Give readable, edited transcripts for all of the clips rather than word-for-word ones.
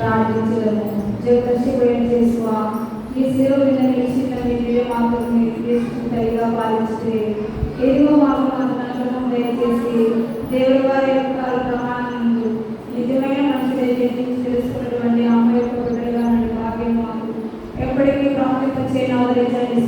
ప్రార్థించడము జగదర్శిపోయిన చేసుకో ఈ శిలువ మీద నిలిచిన మీరు మాత్రం తీసుకుంటాయిగా పాలించితే ఎదిగో మాకు అనుగ్రహం దయచేసి దేవుడి వారి యొక్క ప్రమాణాలను నిజమైన మనిషి దయచేసి తెలుసుకున్నటువంటి అమ్మ యొక్క బిడ్డలుగా భాగ్యం మాకు ఎప్పటికీ ప్రాముఖ్యత చేయని ఆదరించాలి.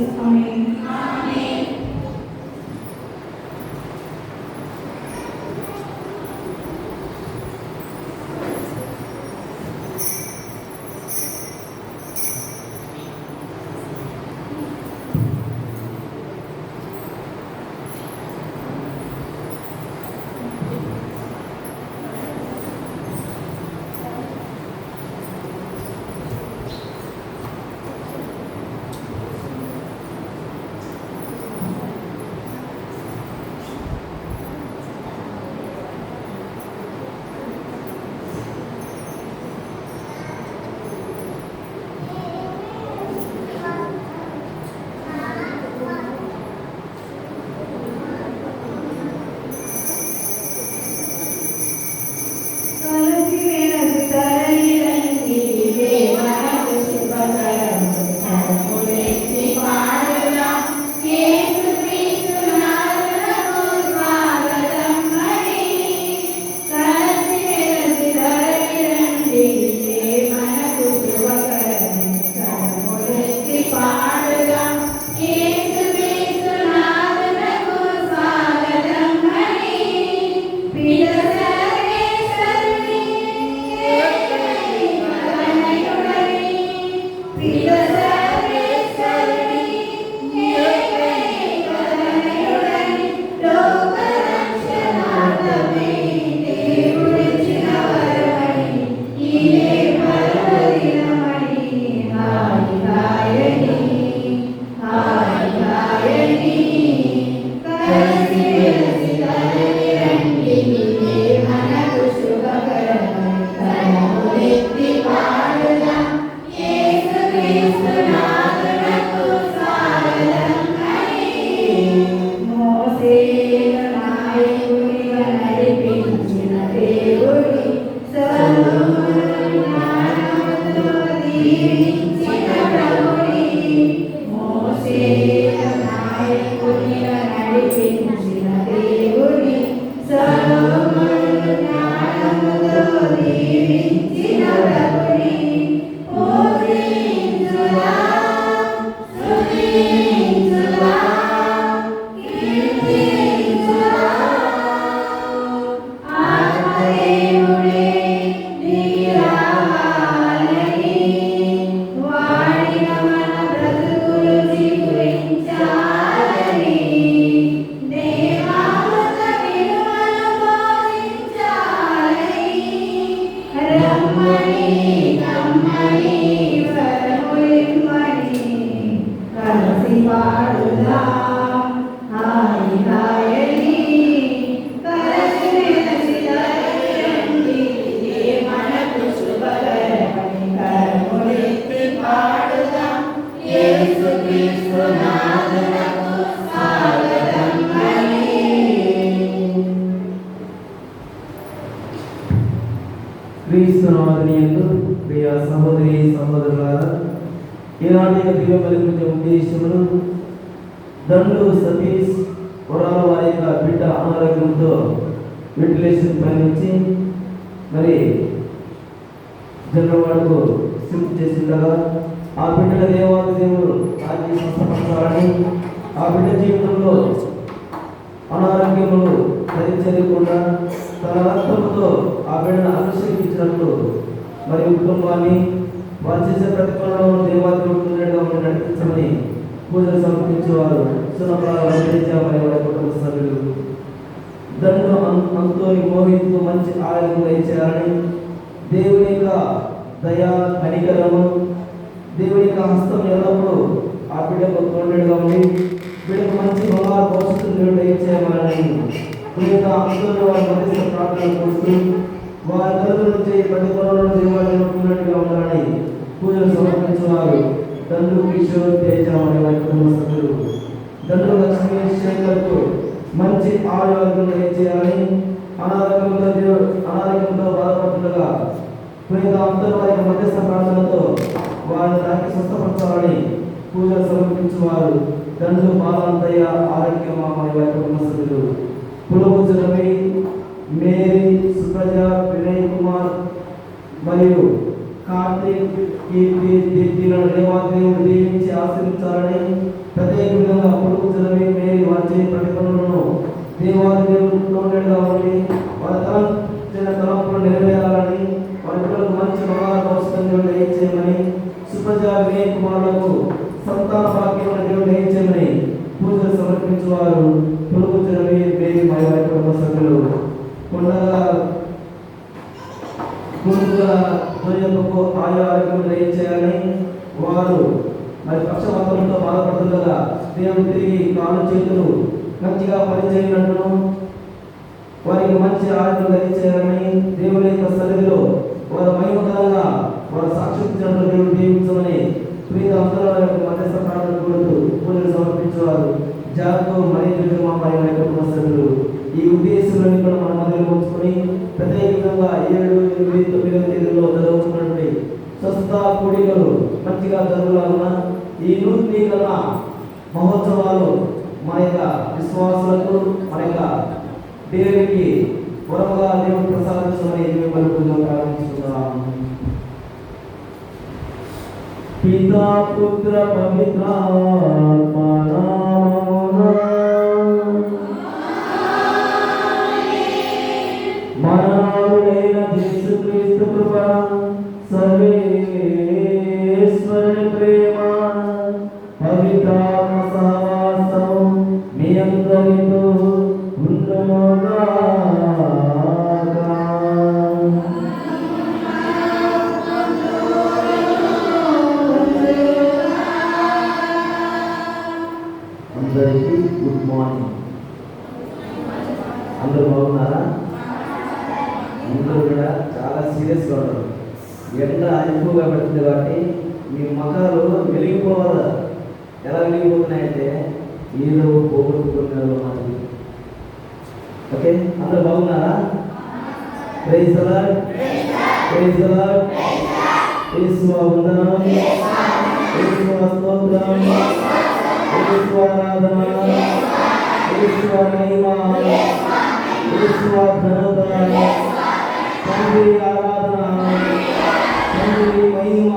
క్రీస్తునాథునియందు ప్రియ సహోదరి సహోదరులారా, ఈనాటి దివ్య బలి ఉద్దేశములు దండు సతీష్ వరాల వారి యొక్క బిడ్డ అనారోగ్యంతో వెంటిలేషన్ పయనించి మరి జనవాడకు షిఫ్ట్ చేసిండగా ఆ బిడ్డల దేవాది దేవుడు ఆగి స్వస్థపరచాలని, ఆ బిడ్డ జీవితంలో అనారోగ్యములు ధరించకుండా తన రక్తంతో ఆ బిడ్డను అభిషేకించినట్లు మరి కుటుంబాన్ని వారు చేసే ప్రతిఫలంలో దేవాదేవుడుగా నడిపించమని పూజలు సమర్పించేవారు మరి వారి కుటుంబ సభ్యులు దండు అంతోని మోహితు మంచి ఆరోగ్యం దయచేయాలని, దేవుని యొక్క దయా కనికరము దేవుని యొక్క హస్తం ఎల్లప్పుడూ ఆ బిడ్డకు తోడుగా ఉండి బిడ్డకు మంచి బంగారు భవిష్యత్తును దయచేయమని అందరూ వారి మధ్య ప్రార్థన చేస్తూ వారి తరఫు నుంచి ప్రతిఫలంలో దేవాలయంగా ఉండాలని పూజలు సమర్పించేవారు దండు కిషోర్ తేజ అనే వారి కుటుంబ సభ్యులు దండు లక్ష్మీ శేఖర్కు మంచి ఆరోగ్యం దయచేయాలని, అనారోగ్యంతో బాధపడుతుండగా పునీత అంతర వారి మధ్యస్థ ప్రార్థనతో వారిని తాకి స్వస్థపరచాలని పూజలు సమర్పించువారు దండు బాలంతయ్య ఆరోగ్యమామయ్య వారి కుటుంబ సభ్యులు పులబుజ్జ రవి, మేరీ, సుప్రజ, వినయ్ కుమార్ మరియు కార్తీక్, కీర్తి, దీప్తిలను దేవాదేవుడు దీవించి ఆశీర్వించాలని ప్రత్యేక విధంగా పులబుజ్జ రవి, మేరీ వారి చేతి ప్రతిఫలలను దేవాదేవుడిలో ఉండి వారి తలంపులు నెరవేరాలని వారి పిల్లలకు మంచి భవిష్యత్తు దయచేయమని సుప్రజ, వినయ్ కుమారులకు సంతాన భాగ్యం దేవుడు దయచేయమని పూజలు సమర్పించువారు పులబుజ్జ రవి, మేరీ మరియు వారి కుటుంబ సభ్యులు కొండలకు ఆయా ఆరోగ్యం దయచేయాలని వారు మరి పక్షవాతంతో బాధపడుతుండగా దేవుడు తిరిగి కాలు చేతులు మంచిగా పనిచేయనట్టును వారికి మంచి ఆరోగ్యం దయచేయాలని దేవుని యొక్క సన్నిధిలో వారు మహిమకరంగా వారు సాక్షించినట్లు దేవుడు దీవించమని ప్రీత అందరూ యొక్క మధ్యస్థ ప్రార్థన కోరుతూ పూజలు సమర్పించేవారు జాగ్రత్త మరియు మరియు కుటుంబ సభ్యులు ఈ ఉద్దేశాలను కూడా మన మధ్యలో ఉంచుకొని ప్రత్యేకంగా 7, 8, 9 తేదీల్లో జరుగుతున్నటువంటి స్వస్థ కూడికలు మంచిగా జరుగులాగున ఈ నూతనీకరణ మహోత్సవాలు మన యొక్క విశ్వాసులకు మన యొక్క దేవునికి వరముగా దేవుడు ప్రసాదించమని మిమ్మల్ని పూజలు ప్రారంభిస్తున్నాం. పితా పుత్ర పవిత్రాత్మ నామమున మననాథుడైన యేసుక్రీస్తు కృప, సర్వేశ్వరుని ప్రేమ, పవిత్రాత్మ సహవాసం మీ అందరితో ఉండునుగాక. అందరికీ గుడ్ మార్నింగ్. అందరూ బాగున్నారా? అందరూ కూడా చాలా సీరియస్గా ఉన్నారు. ఎండ ఎక్కువగా పెడుతుంది కాబట్టి మీ ముఖాలు వెలిగిపోవాలి. ఎలా వెలిగిపోతున్నాయంటే ఏదో పోగొట్టుకున్నారు మనకి. ఓకే, అందరూ బాగున్నారా? Praise the lord, praise the Lord. యేసువా వందనం, యేసువా స్తోత్రం, యేసువా ఆరాధన, యేసువా మహిమ, యేసువా ఘనత, తండ్రి ఆరాధన, తండ్రి మహిమ,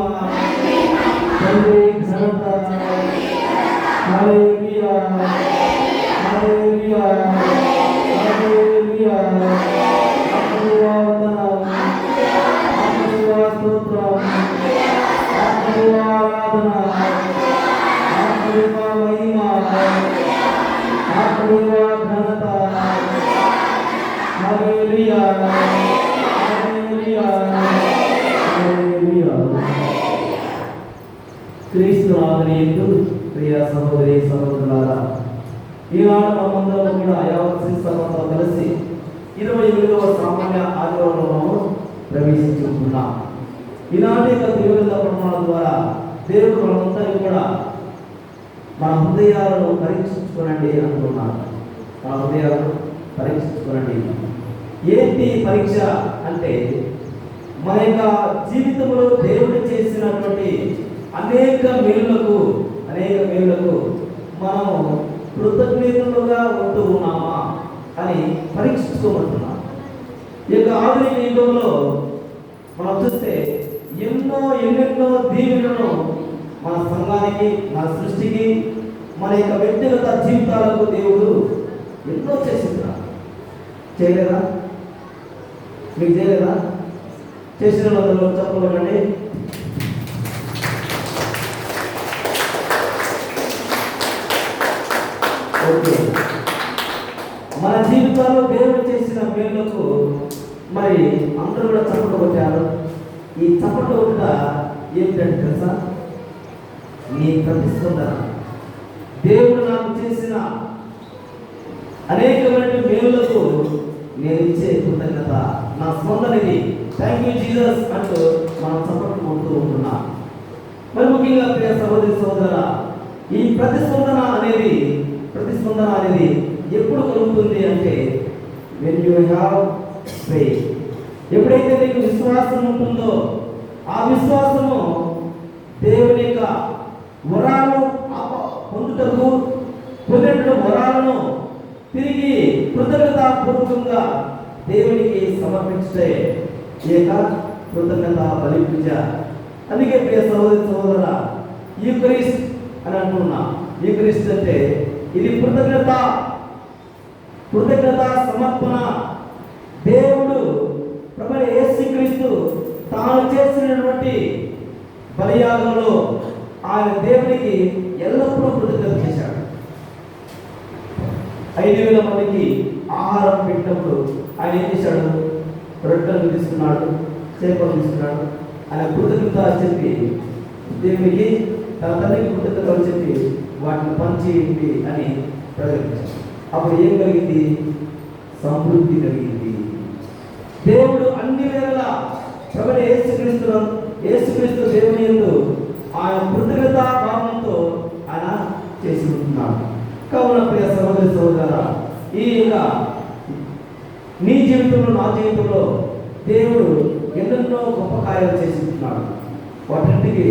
తండ్రి ఘనత. హల్లెలూయా, హల్లెలూయా, హల్లెలూయా. ఆత్మీయ వందనం, ఆత్మీయ స్తోత్రం, ఆత్మీయ ఆరాధన, ఆత్మీయ మహిమ, ఆత్మీయ ఘనత. హల్లెలూయా, హల్లెలూయా, హల్లెలూయా. క్రీస్తు ఆదరణీయులు ప్రియ సహోదరి సహోదరులారా, ఈనాడు మనమందరం కూడా యావత్ సభతో కలిసి 28వ సామాన్య ఆదివారంలో మనము ప్రవేశించుకుంటున్నాం. ఈనాటి యొక్క దివ్యగ్రంథ ప్రమాణాల ద్వారా దేవుడు మనందరికీ కూడా మన హృదయాలను పరీక్షించుకోనండి అంటున్నాడు. మన హృదయాలను పరీక్షించుకోనండి. ఏంటి పరీక్ష అంటే మన యొక్క జీవితంలో దేవుడు చేసినటువంటి అనేక మేలులకు మనము కృతజ్ఞతలుగా ఉంటూ ఉన్నామా అని పరీక్షించుకోమంటున్నాం. ఈ యొక్క ఆధునిక యుగంలో మనం చూస్తే ఎన్నెన్నో దీవెనలను మన సంఘానికి, మన సృష్టికి, మన యొక్క వ్యక్తిగత జీవితాలకు దేవుడు ఎన్నో చేసిందా? చేయలేదా? మీకు చేయలేదా? చేసిన వాళ్ళలో చెప్పలేదండి. ఓకే, మన జీవితాల్లో దేవుడు చేసిన మేలులకు మరి అందరూ కూడా చప్పట్లు కొట్టారు. ఈ చప్పట్లు కూడా ఏమిటంటే తెలుసా? నీ ప్రతిస్పందన. దేవుడు నాకు చేసిన అనేకమైన మేలులకు నేను ఇచ్చే కృతజ్ఞత, నా స్పందన ఇది. థ్యాంక్ యూ జీసస్ అంటూ మనం చప్పట్లు కొడుతూ ఉంటున్నాం. మరి ముఖ్యంగా ప్రియ సహోదరి సహోదరుల, ఈ ప్రతిస్పందన అనేది ఎప్పుడు కలుగుతుంది అంటే when you have faith. ఎప్పుడైతే నీకు విశ్వాసం ఉంటుందో ఆ విశ్వాసము దేవుని యొక్క వరాలు పొందుటకు పొందిన వరాలను తిరిగి కృతజ్ఞతాపూర్వకంగా దేవునికి సమర్పించే ఏక కృతజ్ఞత బలి పూజ. అందుకే ప్రియ సహోదరి సహోదర, యూకరిస్ట్ అని అంటున్నా. యూకరిస్ట్ అంటే ఇది కృతజ్ఞత సమర్పణ. దేవుడు ప్రభువైన యేసుక్రీస్తు తాను చేసినటువంటి బలియాగంలో ఆయన దేవునికి ఎల్లప్పుడూ కృతజ్ఞత చేశాడు. 5,000 మందికి ఆహారం పెట్టినప్పుడు ఆయన ఏం చేశాడు? రొట్టెలు తీసుకున్నాడు, చేపలు తీసుకున్నాడు. ఆయన కృతజ్ఞత చెప్పి దేవునికి, తన తండ్రికి కృతజ్ఞతలు చెప్పి వాటిని పంచేయండి అని ప్రకటించాడు. అప్పుడు ఏం కలిగింది? సమృద్ధి కలిగింది. దేవుడు అన్ని వేళలా ప్రభువైన యేసుక్రీస్తు దేవుని యందు ఆయన కృతజ్ఞతా భావంతో ఆయన చేసి ఉంటున్నాడు. కావున ప్రియ సహోదరి సహోదర, ఈ నీ జీవితంలో నా జీవితంలో దేవుడు ఎన్నెన్నో గొప్ప కార్యాలు చేసి ఉంటున్నాడు. వాటింటికి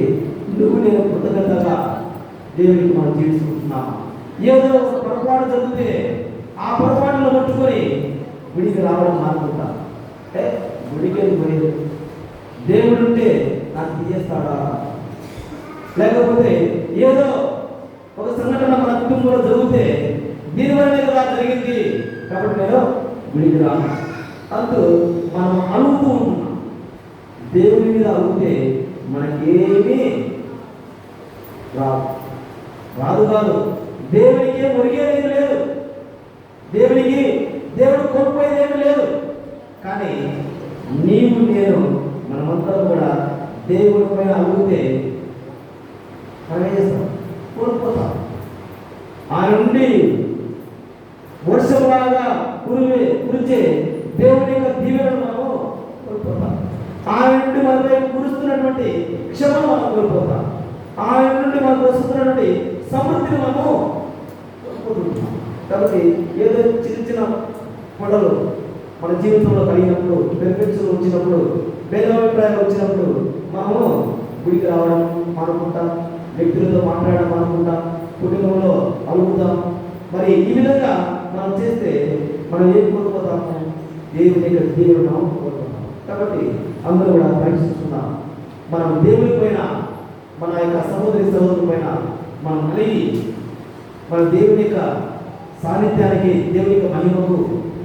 నేను కృతజ్ఞతగా దేవునికి మనం జీవిస్తున్నాము. ఏదో ఒక పొరపాటు జరిగితే ఆ పొరపాటును పట్టుకొని గుడికి రావడం మానుకుంటా. గుడికి పోయేది దేవుడు ఉంటే నాకు తీయేస్తాడా? లేకపోతే ఏదో ఒక సంఘటన మన కుటుంబంలో జరిగితే దీనివల్లనే కదా జరిగింది కాబట్టి నేను గుడికి రాను అంటూ మనం అలుగుతూ ఉంటున్నాం. దేవుని మీద అలిగితే మనకేమీ రాదు కాదు. దేవునికి ఒరిగేదేమి లేదు, దేవుడు కోల్పోయేదేమి లేదు. కానీ నీవు నేను మనమంతా కూడా దేవుడి పైన అలిగితే మనం ఏం చేస్తాం? కోల్పోతాం. ఆయన నుండి వర్షంలాగా కురిచే దేవుని యొక్క దీవెనను మనము కోల్పోతాం. ఆయన నుండి మనపై కురుస్తున్నటువంటి క్షమను మనం కోల్పోతాం. ఆయన నుండి మనకు వస్తున్నటువంటి సమృద్ధిని మనము కోల్పోతున్నాం. కాబట్టి ఏదో చిన్న గొడవలు మన జీవితంలో కలిగినప్పుడు, బెనిఫిట్స్ వచ్చినప్పుడు, భేదాభిప్రాయాలు వచ్చినప్పుడు మనము గుడికి రావడం మానుకుంటాం, వ్యక్తులతో మాట్లాడడం మానుకుంటాం, కుటుంబంలో అలుగుతాం. మరి ఈ విధంగా మనం చేస్తే మనం ఏం కోల్పోతాము? దేవుని యొక్క దీవెనను కోల్పోతాం. కాబట్టి అందరూ కూడా ప్రయత్నిస్తున్నాం. మనం దేవుని పైన, మన యొక్క సహోదరుల పైన మనం కలిగి మన దేవుని యొక్క సాన్నిధ్యానికి, దేవుని యొక్క మహిమకు,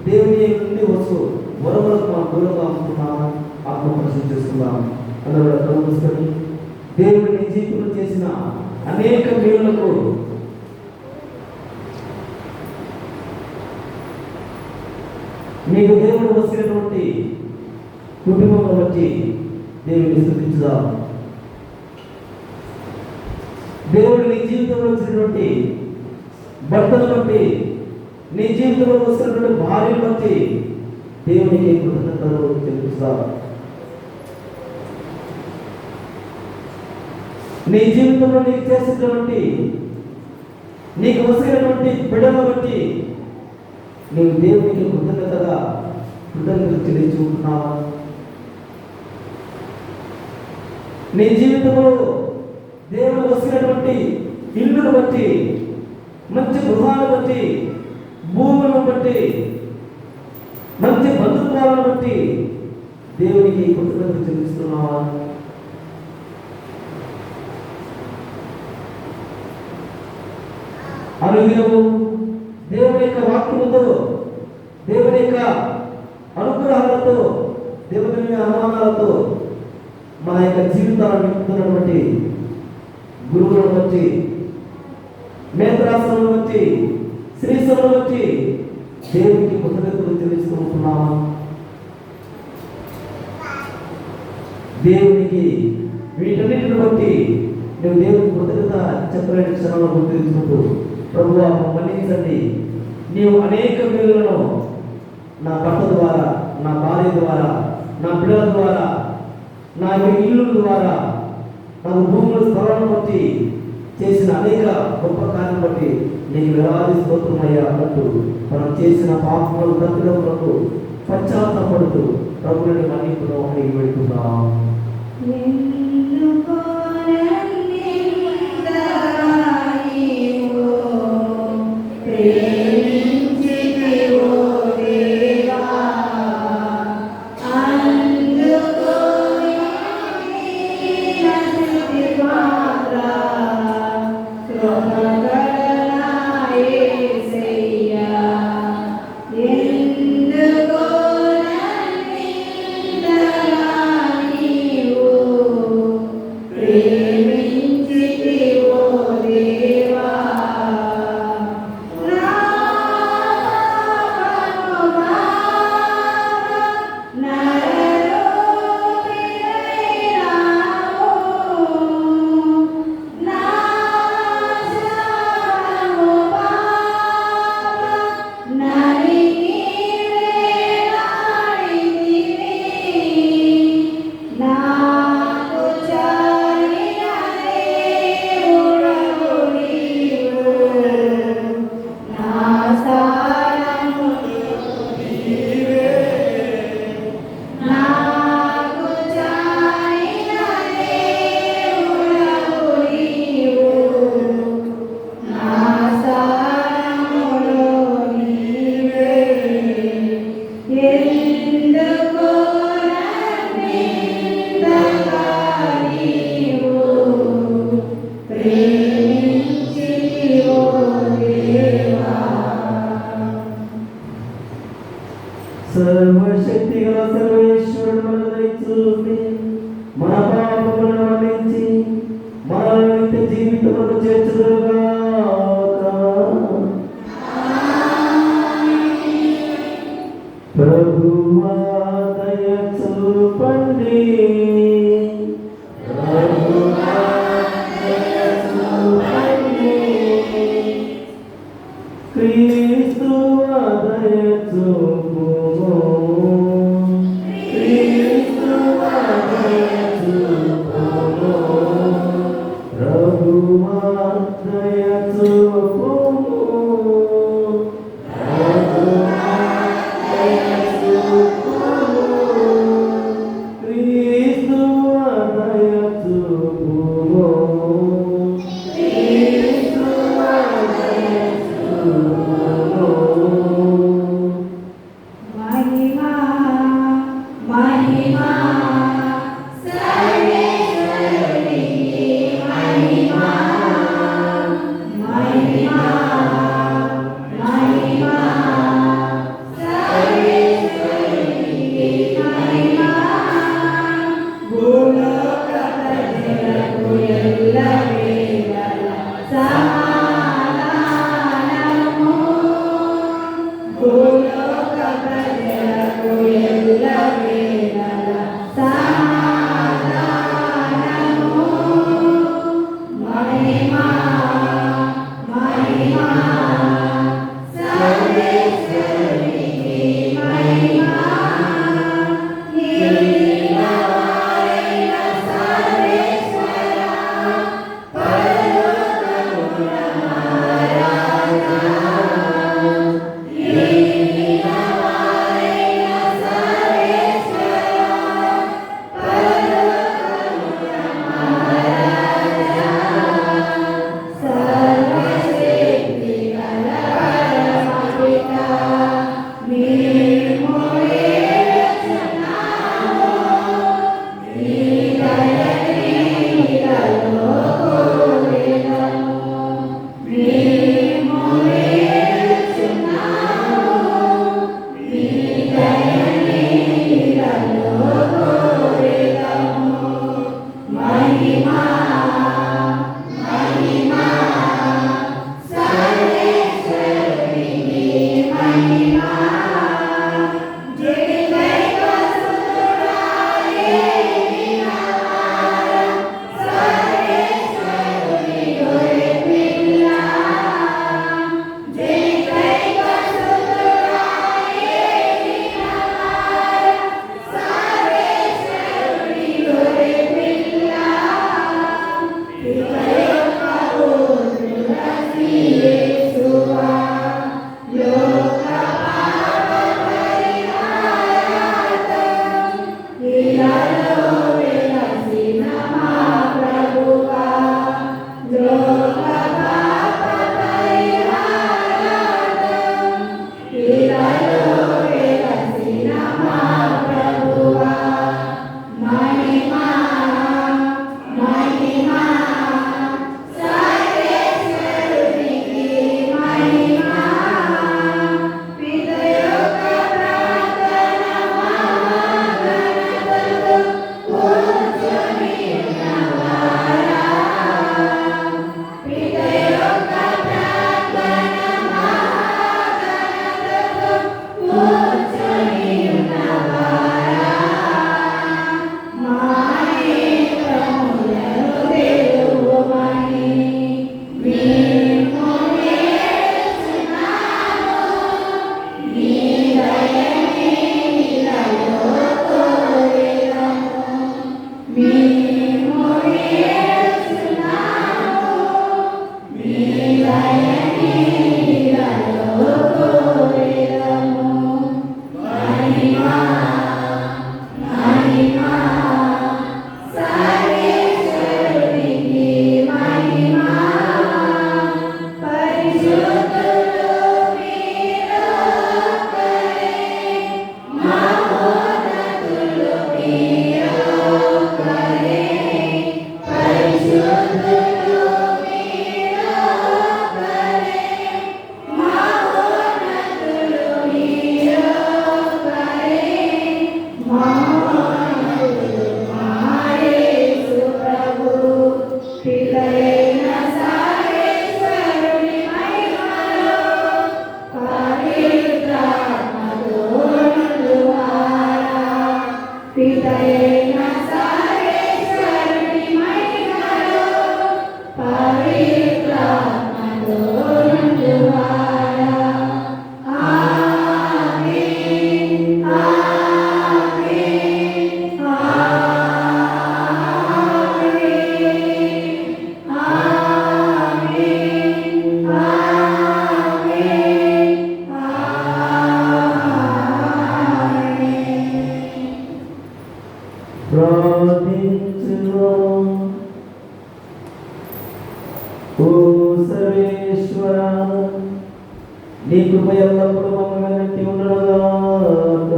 దేవుని నుండి వస్తూ వరములకు మనం దూరంగా ఉంటున్నాము. ఆత్మపరిశీలన చేసుకుందాం. అందరూ కూడా కళ్ళు మూసుకొని దేవుని జీవితంలో చేసిన అనేక మేలులకు మీకు దేవుడు వచ్చినటువంటి కుటుంబంలో వచ్చి దేవుని స్తుతించుదాం. దేవుడు నీ జీవితంలో వచ్చినటువంటి భర్తను బట్టి, నీ జీవితంలో వస్తున్నటువంటి భార్యను బట్టి దేవునికి కృతజ్ఞతలు చెల్లిస్తాం. నీ జీవితంలో నీకు చేసినటువంటి, నీకు వస్తున్నటువంటి బిడ్డను బట్టి నీవు దేవునికి కృతజ్ఞతలు చెల్లించుకుంటున్నావా? నీ జీవితంలో దేవుడు వస్తున్నటువంటి ఇల్లును బట్టి, మంచి గృహాలను బట్టి, భూములను బట్టి, మంచి బంధుత్వాలను బట్టి దేవునికి కృతజ్ఞతలు చెల్లిస్తున్నావా? అనుదినము దేవుని యొక్క వాక్యముతో, దేవుని యొక్క అనుగ్రహాలతో, దేవుని యొక్క అనుమానాలతో మన యొక్క జీవితాలను నింపుతున్నటువంటి గురువులను బట్టి, మేత్రాసనం బట్టి, శ్రీసలను బట్టి దేవునికి కృతజ్ఞతలు చెల్లిస్తూ ఉంటున్నామా? దేవునికి వీటన్నిటిని బట్టి నువ్వు దేవునికి కృతజ్ఞత చెప్పలేని క్షణంలో గుర్తించుకుంటూ, ప్రభువా మన్నించండి, నీవు అనేక మేలులను నా భర్త ద్వారా, నా భార్య ద్వారా, నా బిడ్డల ద్వారా, నా ఇల్లు ద్వారా, నాకు భూముల స్థలాలను బట్టి చేసిన అనేక గొప్ప కార్యం బట్టి నీకు వేలాది స్తోత్రమయ్యా అంటూ మనం చేసిన పాపములు తప్పిదములకు పశ్చాత్తాపడుతూ ప్రభువుని మన్నిపును అడిగి పెడుతున్నాం. సర్వశక్తి గల సర్వేశ్వరుడు మనకు దయచూపి మన పాపములను మన్నించి మన నిత్య జీవితములకు చేర్చుదురుగాక. ప్రభువా దయ చూపండి. ప్రభువా దయ చూపండి. క్రీస్తువా దయ చూపు. ఓ సర్వేశ్వర, నీ కృప ఎల్లప్పుడూ మమ్మల్ని వెనక్కి ఉండగాక.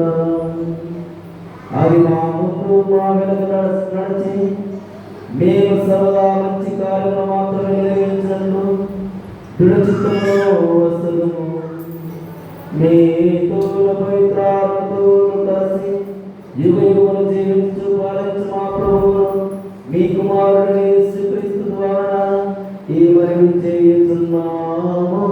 అది మా ముందు మా వెనక నడిచి మేము సర్వదా మంచి కార్యములు మాత్రమే నిర్వహించినట్లు దృఢచిత్తంలో వస్తుము. మీ తోల పవిత్రాత్మతో కలిసి యుగ యుగములు జీవించు పాలించు మా ప్రభువును మీ కుమారుడు యేసుక్రీస్తు ద్వారా ఈ మనవి చేయుచున్నాము.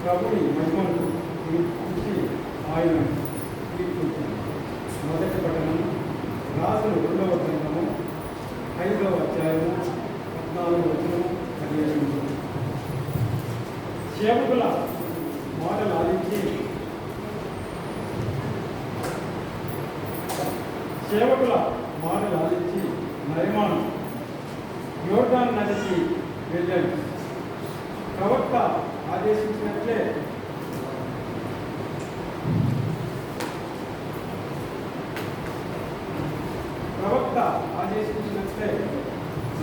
ప్రభుని మహిమను చూసి ఆయన కీర్తించారు. మొదటి పట్టణం రాజులు 2వ గ్రంథము 5వ అధ్యాయము 14వ వచనము 17. సేవకుల మాటలు ఆలించి నయమాను యోర్దాను నదికి వెళ్ళాడు. ప్రవక్త ఆదేశించినట్లే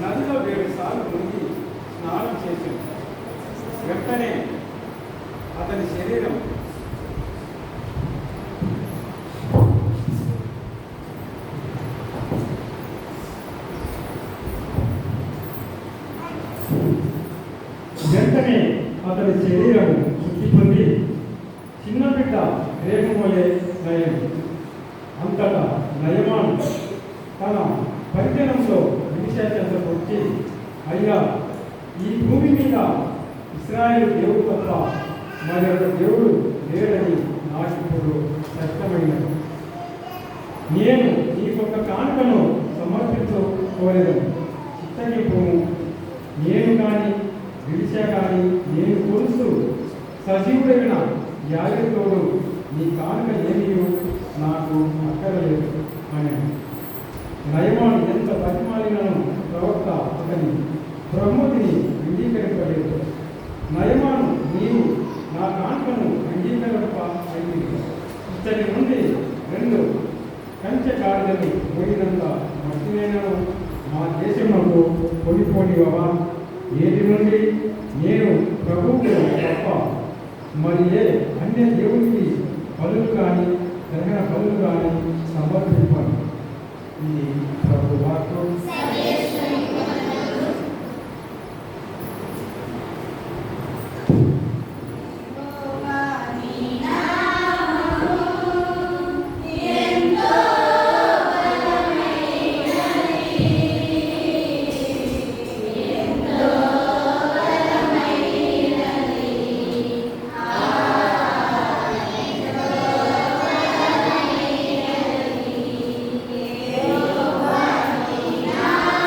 నదిలో 7 సార్లు మునిగి స్నానం చేశాడు. వెంటనే అతని శరీరం శుద్ధి పొంది చిన్న బిడ్డ రేపమోయే నయం. అంతటా నయమాను తన పరిజనంలో విడిచేతకు వచ్చి, అయ్యా, ఈ భూమి మీద ఇశ్రాయేలు దేవుడు తప్ప మరొక దేవుడు లేడని నాకిప్పుడు స్పష్టమైనది. నేను నీకొక కానుకను సమర్పించుకోలేదని చిత్తగింపుము. నేను కానీ విడిచా కానీ నేను కొలుస్తూ సజీవుడైన యాజకుడు నీ కానుక ఏమీ నాకు అక్కరలేదు అని. నయమాను ఎంత బతిమాలినను ప్రవక్త అతని ప్రమోదిని అంగీకరింపలేదు. నయమాను, నీవు నా కానుకను అంగీకరింప అయింది. ఇతని నుండి 2 కంచె గాడిదని పోయినంత మట్టినైనను మా దేశంలో కొనిపోనివా? ఏది నుండి నేను ప్రభువుకు తప్ప మరి ఏ అన్య దేవునికి బలులు కానీ దహన బలులు కానీ సమర్పించాను. ఇది ప్రభు వాక్కు. Yeah.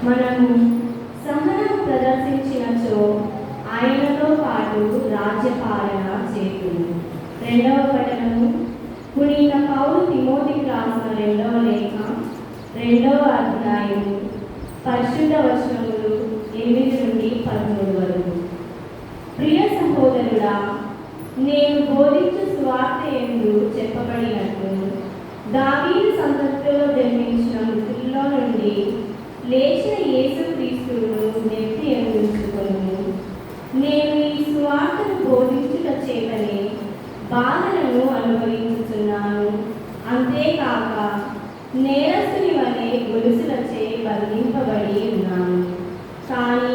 మనము సహనం ప్రదర్శించినచో ఆయనతో పాటు రాజ్యపాలన చేతుము. 2వ పఠనము పునీత పౌలు తిమోతికి రాసిన 2వ లేఖ 2వ అధ్యాయము పరిశుద్ధ వచనములు 8 నుండి 13 వరకు. ప్రియ సహోదరుడా, నేను బోధించు సువార్త యందు చెప్పబడినట్లు దావీదు సంతతిలో జన్మించిన మృతుల్లో నుండి లేచిన యేసుక్రీస్తును నెత్తి ఉంచుకొను. నేను ఈ సువార్తను బోధించుట చేతనే బాధలను అనుభవించుతున్నాను. అంతేకాక నేరస్తుని వలె గొలుసులచే బంధింపబడి ఉన్నాను. కానీ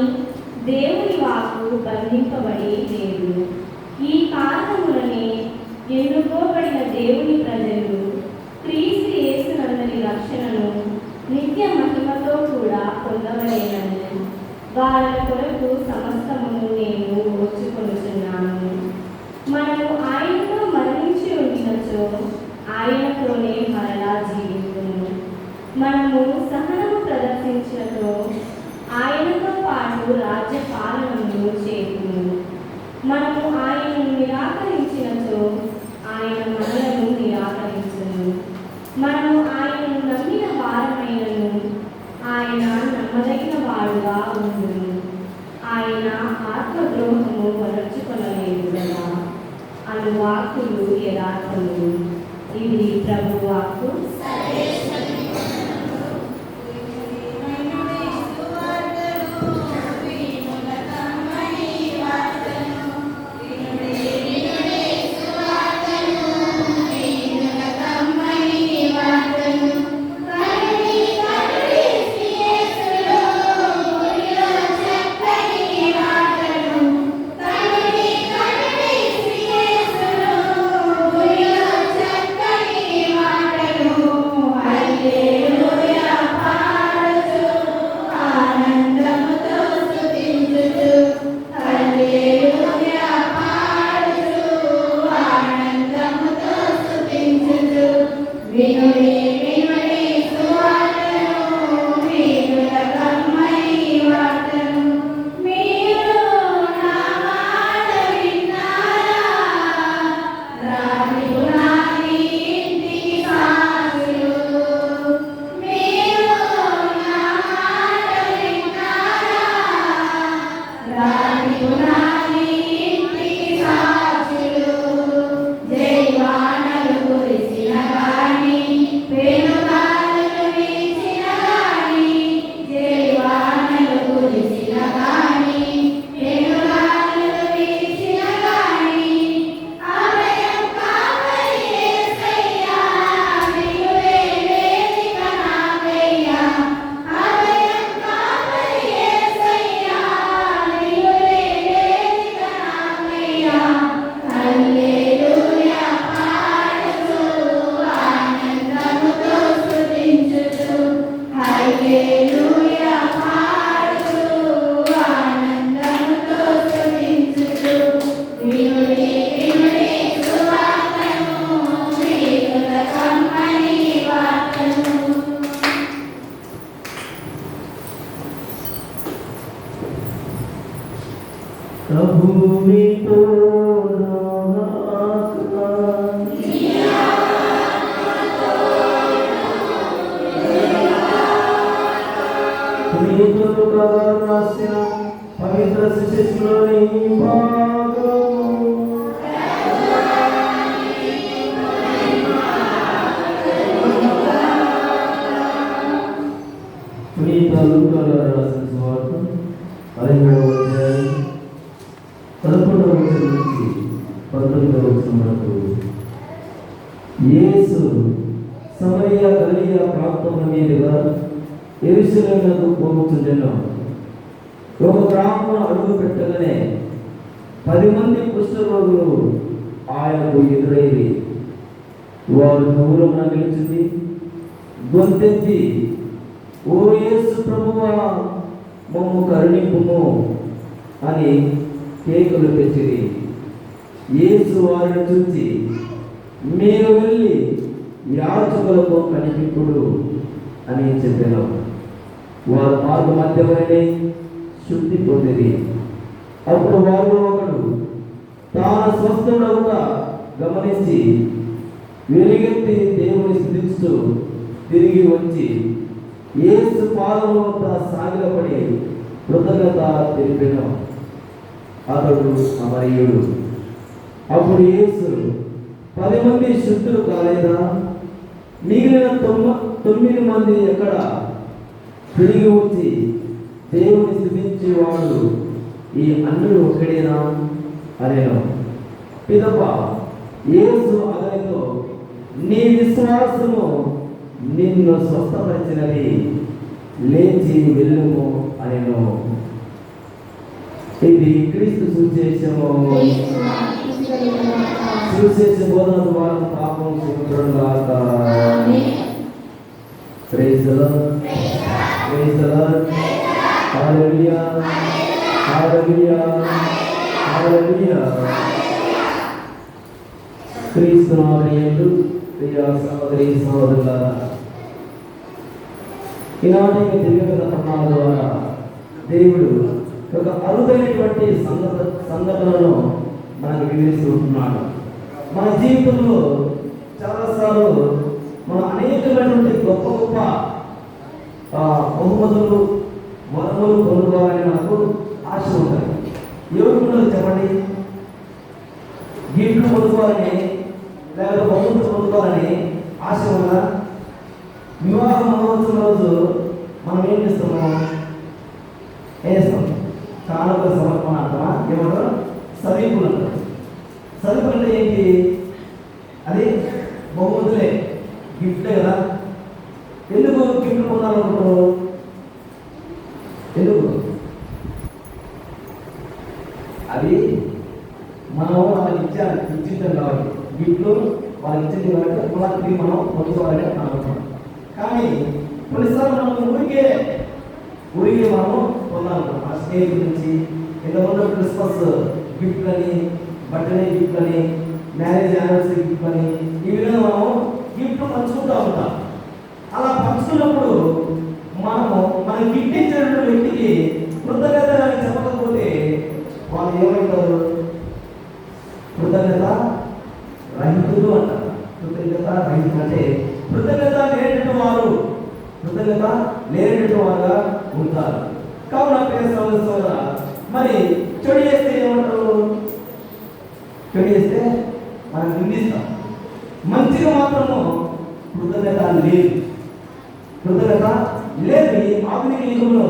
దేవుని వాక్కు బంధింపబడి లేదు. ఈ కారణములనే ఎన్నుకోబడిన దేవుని ప్రజలు క్రీస్తు యేసునందరి రక్షణను నిత్య మహిమతో కూడా పొందవలేనని వాళ్ళ కొరకు సమస్తమును నేను ఓర్చుకొనుచున్నాను. మనము ఆయనతో మరణించి ఉండినచో ఆయనతోనే మరలా జీవించును. మనము సహనము ప్రదర్శించినతో ఆయనతో పాటు రాజ్య పాలనను చేతుము. మనము ఆయనను నిరాకరించినచో ఆయన మనలను నిరాకరించును. మనము ఆయనను నమ్మిన వారమైనను ఆయన నమ్మదగిన వాడుగా ఉండును. ఆయన ఆత్మద్రోహము వలర్చుకొనలేదు కదా అను వాక్కులు యథార్థములు. ఇది ప్రభు వాక్కు. పవిత్ర శిష్యులోని రాసిన సువార్త 15వ అధ్యాయం 11వ వచనం నుంచి 19వ వచనం వరకు. యేసు సమరయ గలిలయ ప్రాంతముల మీదుగా యెరూషలేమునకు పోవుచుండెను. ఒక గ్రామంలో అడుగు పెట్టగానే 10 మంది కుష్ఠరోగులు ఆయనకు ఎదురైరి. వారు దూరమున నిలిచింది గొంతెత్తి, ఓ యేసు ప్రభువా, మమ్ము కరుణింపుము అని కేకలు తెచ్చిరి. యేసు వారిని చూచి, మీరు వెళ్ళి యాజకులకు కనిపింపుడు అని చెప్పాను. వారు మార్గ మధ్యలోనే శుద్ధి పొందింది. అప్పుడు వారిలో ఒకడు తాను స్వస్థుడవుగా గమనించి వెలుగెత్తి దేవుని స్థుతిస్తూ తిరిగి వచ్చి యేసు పాదముల వద్ద సాగిలపడి కృతజ్ఞత తెలిపెను. అతడు సమరయుడు. అప్పుడు యేసు 10 మంది శుద్ధులు కాలేదా? మిగిలిన 9 మంది ఎక్కడ? తిరిగి వచ్చి దేవుని స్థుతించేవాడు ఈ అన్యుడు ఒక్కడేనా అనేను. పిదప యేసు అతనితో, నీ విశ్వాసము నిన్ను స్వస్థపరిచినది, లేచి వెళ్ళుము అనేను. ఇది క్రీస్తు సువిశేషము. సువిశేష బోధన ద్వారా పాపం క్షమించుగాక. Praise the lord. Praise the Lord. Hallelujah. Hallelujah. Hallelujah. క్రీస్తు నామమునందు ప్రియ సహోదరి సహోదరులారా, ఈనాటి దివ్యగత ప్రమాణ ద్వారా దేవుడు ఒక అరుదైనటువంటి సంఘటనలను మనకు వివరిస్తున్నాడు. మన జీవితంలో చాలాసార్లు మన అనేకమైనటువంటి గొప్ప గొప్ప బహుమతులు వరములు పొందుకోవాలని మనకు ఆశ ఉంటుంది. ఎవరికి ఉండదు చెప్పండి? గిఫ్ట్లు పొందుకోవాలని లేదా బహుమతులు పొందుకోవాలని ఆశ ఉందా? వివాహ మహోత్సవం రోజు మనం ఏం చేస్తాము? వేస్తాం కానుక సమర్పణ అంటామా? ఏమంటారు? సవీపులు అంటారు. సవీపులు అంటే ఏంటి? అది బహుమతులే, గిఫ్టే కదా. ఎందుకు గిఫ్ట్ పొందాలనుకుంటారు? ఎందుకు? అది మనం వాళ్ళకి ఇచ్చింటాం కాబట్టి, గిఫ్ట్లు వాళ్ళకి ఇచ్చింది కాబట్టి వాళ్ళకి మనం పొందుకోవాలని అనుకుంటున్నాం. కానీ కొన్నిసార్లు మనం ఊరికే మనము పొందాలనుకుంటాం. ఆ స్నేహితుల నుంచి ఎంతమంది క్రిస్మస్ గిఫ్ట్లని, బర్త్డే గిఫ్ట్లని, మ్యారేజ్ యానివర్సరీ గిఫ్ట్లని, ఈ విధంగా మనం గిఫ్ట్ పంచుకుంటూ ఉంటాం. అలా పంచుకున్నప్పుడు మనము మన గిఫ్ట్ ఇచ్చిన వ్యక్తికి కృతజ్ఞత చెప్పకపోతే వాళ్ళు ఏమవుతారు? కృతజ్ఞత రహితులు అంటారు. కృతజ్ఞత రహితులు అంటే కృతజ్ఞత లేనటువంటి వారుగా ఉంటారు. కావున ప్రియ సోదరులారా, మరి చెడు చేస్తే ఏమంటారు? చెడు చేస్తే మనం నిందిస్తాం. మంచిగా మాత్రము కృతజ్ఞత లేదు. కృతజ్ఞత లేదు. ఆధునిక యుగంలో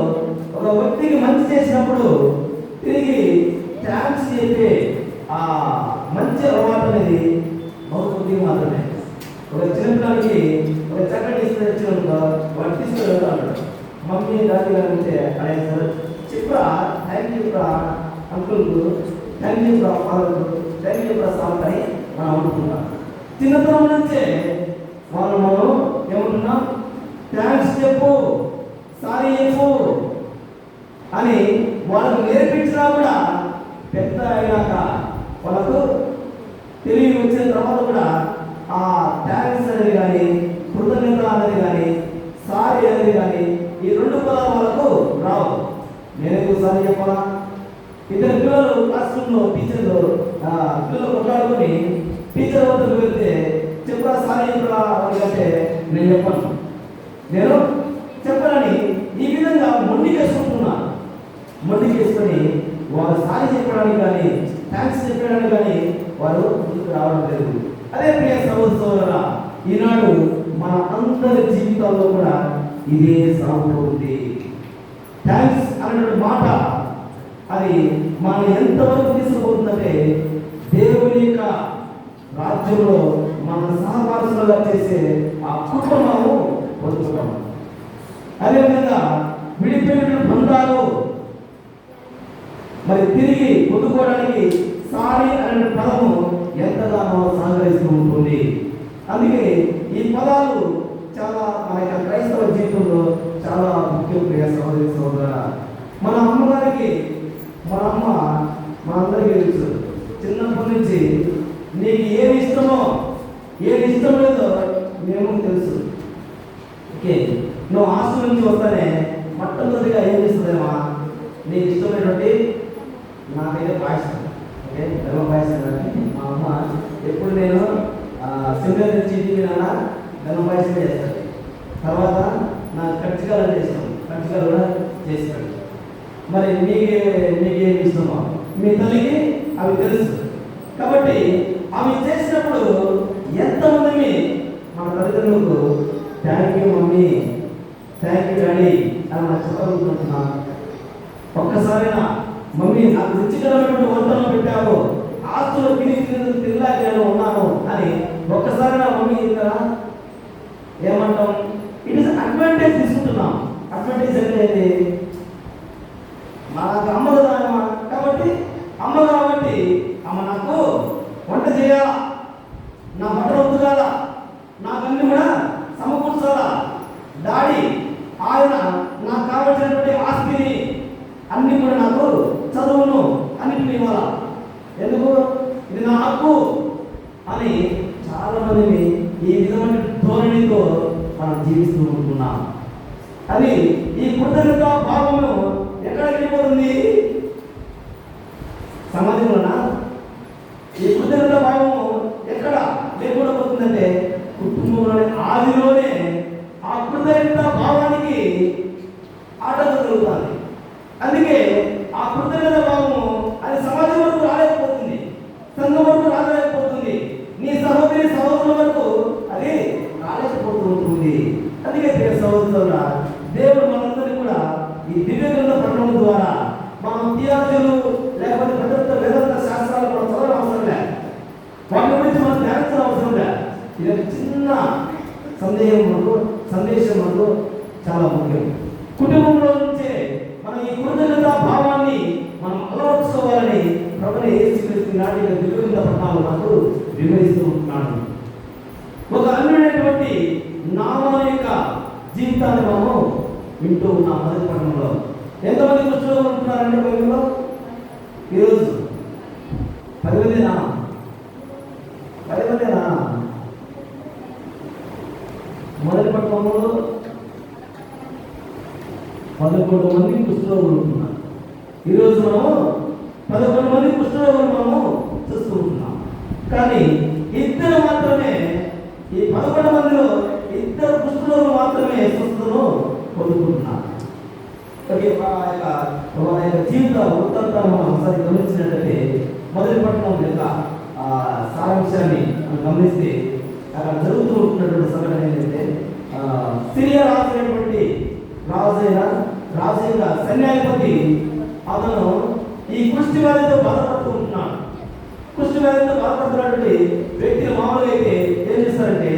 ఒక వ్యక్తికి మంచి చేసినప్పుడు తిరిగి థ్యాంక్స్ చెప్పే ఆ మంచి అలవాటు అనేది బహుమతి మాత్రమే. ఒక చిన్నపిల్లలకి ఒక చక్కటి ఇస్తున్న వాడు తీసుకుని వెళ్తాడు. మమ్మీ డాడీ గారు ఉంటే అడిగారు, చెప్పరా థ్యాంక్ యూ రా అంకుల్కు, థ్యాంక్ యూ రా ఫాదర్కు, థ్యాంక్ యూ రా సార్ అని మనం అనుకుంటున్నాం. చిన్నతనం నుంచే మనం ఏమంటున్నాం? థ్యాంక్స్ చెప్పు, సారీ చెప్పు అని వాళ్ళకు నేర్పించినా కూడా పెద్ద అయినాక వాళ్ళకు తెలివి వచ్చిన తర్వాత కూడా ఆ థ్యాంక్స్ అనేది కానీ, కృతజ్ఞత అనేది కానీ, సారీ అనేది కానీ ఈ 2 పదాలు వాళ్ళకు రావు. నేను సారీ చెప్పాలా? ఇద్దరు పిల్లలు క్లాస్ రూమ్లో టీచర్లు పిల్లలు కొట్లాడుకొని టీచర్ వద్దకు వెళ్తే చెప్పరా సారీ చెప్పరా అంటే నేను చెప్పాలని ఈ విధంగా మొండికేసుకొని వారు సారీ చెప్పడానికి కానీ థ్యాంక్స్ చెప్పడానికి కానీ వారు ముందుకు రావడం లేదు. అదే ప్రియ సహోదరులారా, ఈనాడు మన అందరి జీవితాల్లో కూడా ఇదే సాగుతుంది. థ్యాంక్స్ అనేటువంటి మాట అది మనం ఎంతవరకు తీసుకుపోతుందంటే దేవుని యొక్క రాజ్యంలో మన సహవాసులుగా చేసే ఆ కుటుంబము పొందుతాం. అదేవిధంగా విడిపోయిన బంధాలు మరి తిరిగి పొందుకోవడానికి సారీ అనే పదము ఎంతగానో సహకరిస్తూ ఉంటుంది. అందుకే ఈ పదాలు చాలా మన యొక్క క్రైస్తవ జీవితంలో చాలా ముఖ్యం. ప్రియ సహోదరి సహోదరులారా, మన అమ్మగారికి మన అమ్మ మనందరికీ తెలుసు. చిన్నప్పటి నుంచి నీకు ఏది ఇష్టమో ఏది ఇష్టం లేదో మేము తెలుసు. ఓకే, నువ్వు హాస్టల్ నుంచి వస్తానే మొట్టమొదటిగా ఏం చేస్తుందేమా, నీకు ఇష్టమైనటువంటి నాకైతే పాయసం, ఓకే బెల్లం పాయసం కానీ మా అమ్మ ఎప్పుడు నేను సింగర్ నుంచి ఇంటికి నాన్న బెల్లం పాయసం చేస్తాను. తర్వాత నాకు కచ్చికాలు అంటే ఇష్టం, కచ్చికాలు కూడా చేస్తాడు. మరి నీకేం ఇష్టమో మీ తల్లికి అవి తెలుసు. కాబట్టి అవి చేసినప్పుడు ఎంతమంది మన తల్లిదండ్రులకు thank you mummy, thank you daddy అని నాకు చెప్పగలుగుతున్నాం. ఒక్కసారైనా మమ్మీ నాకు రుచికరమైనటువంటి వంటలు పెట్టావు, ఆస్తులు తినలేక నేను ఉన్నాను అని ఒక్కసారైనా మమ్మీ ఇంకా ఏమంటాం? ఇట్ ఇస్ అడ్వాంటేజ్ తీసుకుంటున్నాం. అడ్వాంటేజ్ అంటే మనకు అమ్మ కదా కాబట్టి అమ్మ నాకు వంట చేయాలా, నా బట్ట వద్దు కాదా, నాకు అన్ని కూడా సమకూర్చాలా. డాడీ ఆయన నాకు కావలసినటువంటి ఆస్తిని అన్ని కూడా నాకు చదువును అన్నింటిని ఇవ్వాలా, ఎందుకు ఇది నా హక్కు అని చాలా మందిని ఈ విధమైన ధోరణితో మనం జీవిస్తూ ఉంటున్నాం. అది ఈ కృతజ్ఞత భావము ఎక్కడికి వెళ్ళిపోతుంది? సమాజంలోనా? ఈ కృతజ్ఞత భావము ఎక్కడ లేకుండా పోతుందంటే కుటుంబంలోనే ఆదిలోనే ఆ కృతజ్ఞత భావానికి ఆటంకం కలుగుతుంది. అందుకే ఆ కృతజ్ఞత భావము అది సమాజం వరకు రాలేకపోతుంది, సంఘం వరకు రాలేకపోతుంది, నీ సహోదరుల వరకు అది రాలేకపోతూ ఉంటుంది. అందుకే సహోదరుల దేవుడు మనందరినీ కూడా ఈ దివ్య గ్రంథ పఠనం ద్వారా మనం థియాలజీలు లేకపోతే పెద్ద వేదాంత శాస్త్రాలు మనం చదవడం అవసరం లేదు, వాటి గురించి మనం ధ్యానించడం అవసరం లేదు. ఇది ఒక చిన్న సందేశం మనకు చాలా ముఖ్యం. కుటుంబంలో నుంచే మనం ఈ కృతజ్ఞత భావాన్ని మనం అలవర్చుకోవాలని ప్రభుని యేసుక్రీస్తు నాటి దివ్య గ్రంథ పఠనాలు మనకు వివరిస్తూ ఉంటున్నాడు. ఒక అన్యుడైనటువంటి నామాల యొక్క జీవితాన్ని మనము వింటూ ఉన్నాం. మొదటి పట్టణంలో ఎంతమంది కూర్చొని ఉంటున్నారంటే బైబిల్లో ఈరోజు 10 మందేనా? 10 మందేనా? మొదటి పట్టణంలో 11 మంది కుష్ఠరోగులు ఉంటున్నారు. ఈరోజు మనము 11 మంది కుష్ఠరోగులు మనము చూస్తూ ఉంటున్నాం. కానీ ఇద్దరు మాత్రమే, ఈ 11 మందిలో 2 కుష్ఠరోగులు మాత్రమే స్వస్థతను పొందుకుంటున్నారు. వారి యొక్క జీవిత వృత్తాంతాన్ని మనం ఒకసారి గమనించినట్లయితే మొదటి పట్టణం యొక్క సారాంశాన్ని మనం గమనిస్తే అక్కడ జరుగుతూ ఉంటున్నటువంటి సంఘటన ఏంటంటే సిరియా రాజైనటువంటి రాజైన సైన్యాధిపతి అతను ఈ కుష్టి వ్యాధితో బాధపడుతూ ఉంటున్నాడు. కుష్టి వ్యాధితో బాధపడుతున్నటువంటి వ్యక్తిని మామూలుగా అయితే ఏం చేస్తారంటే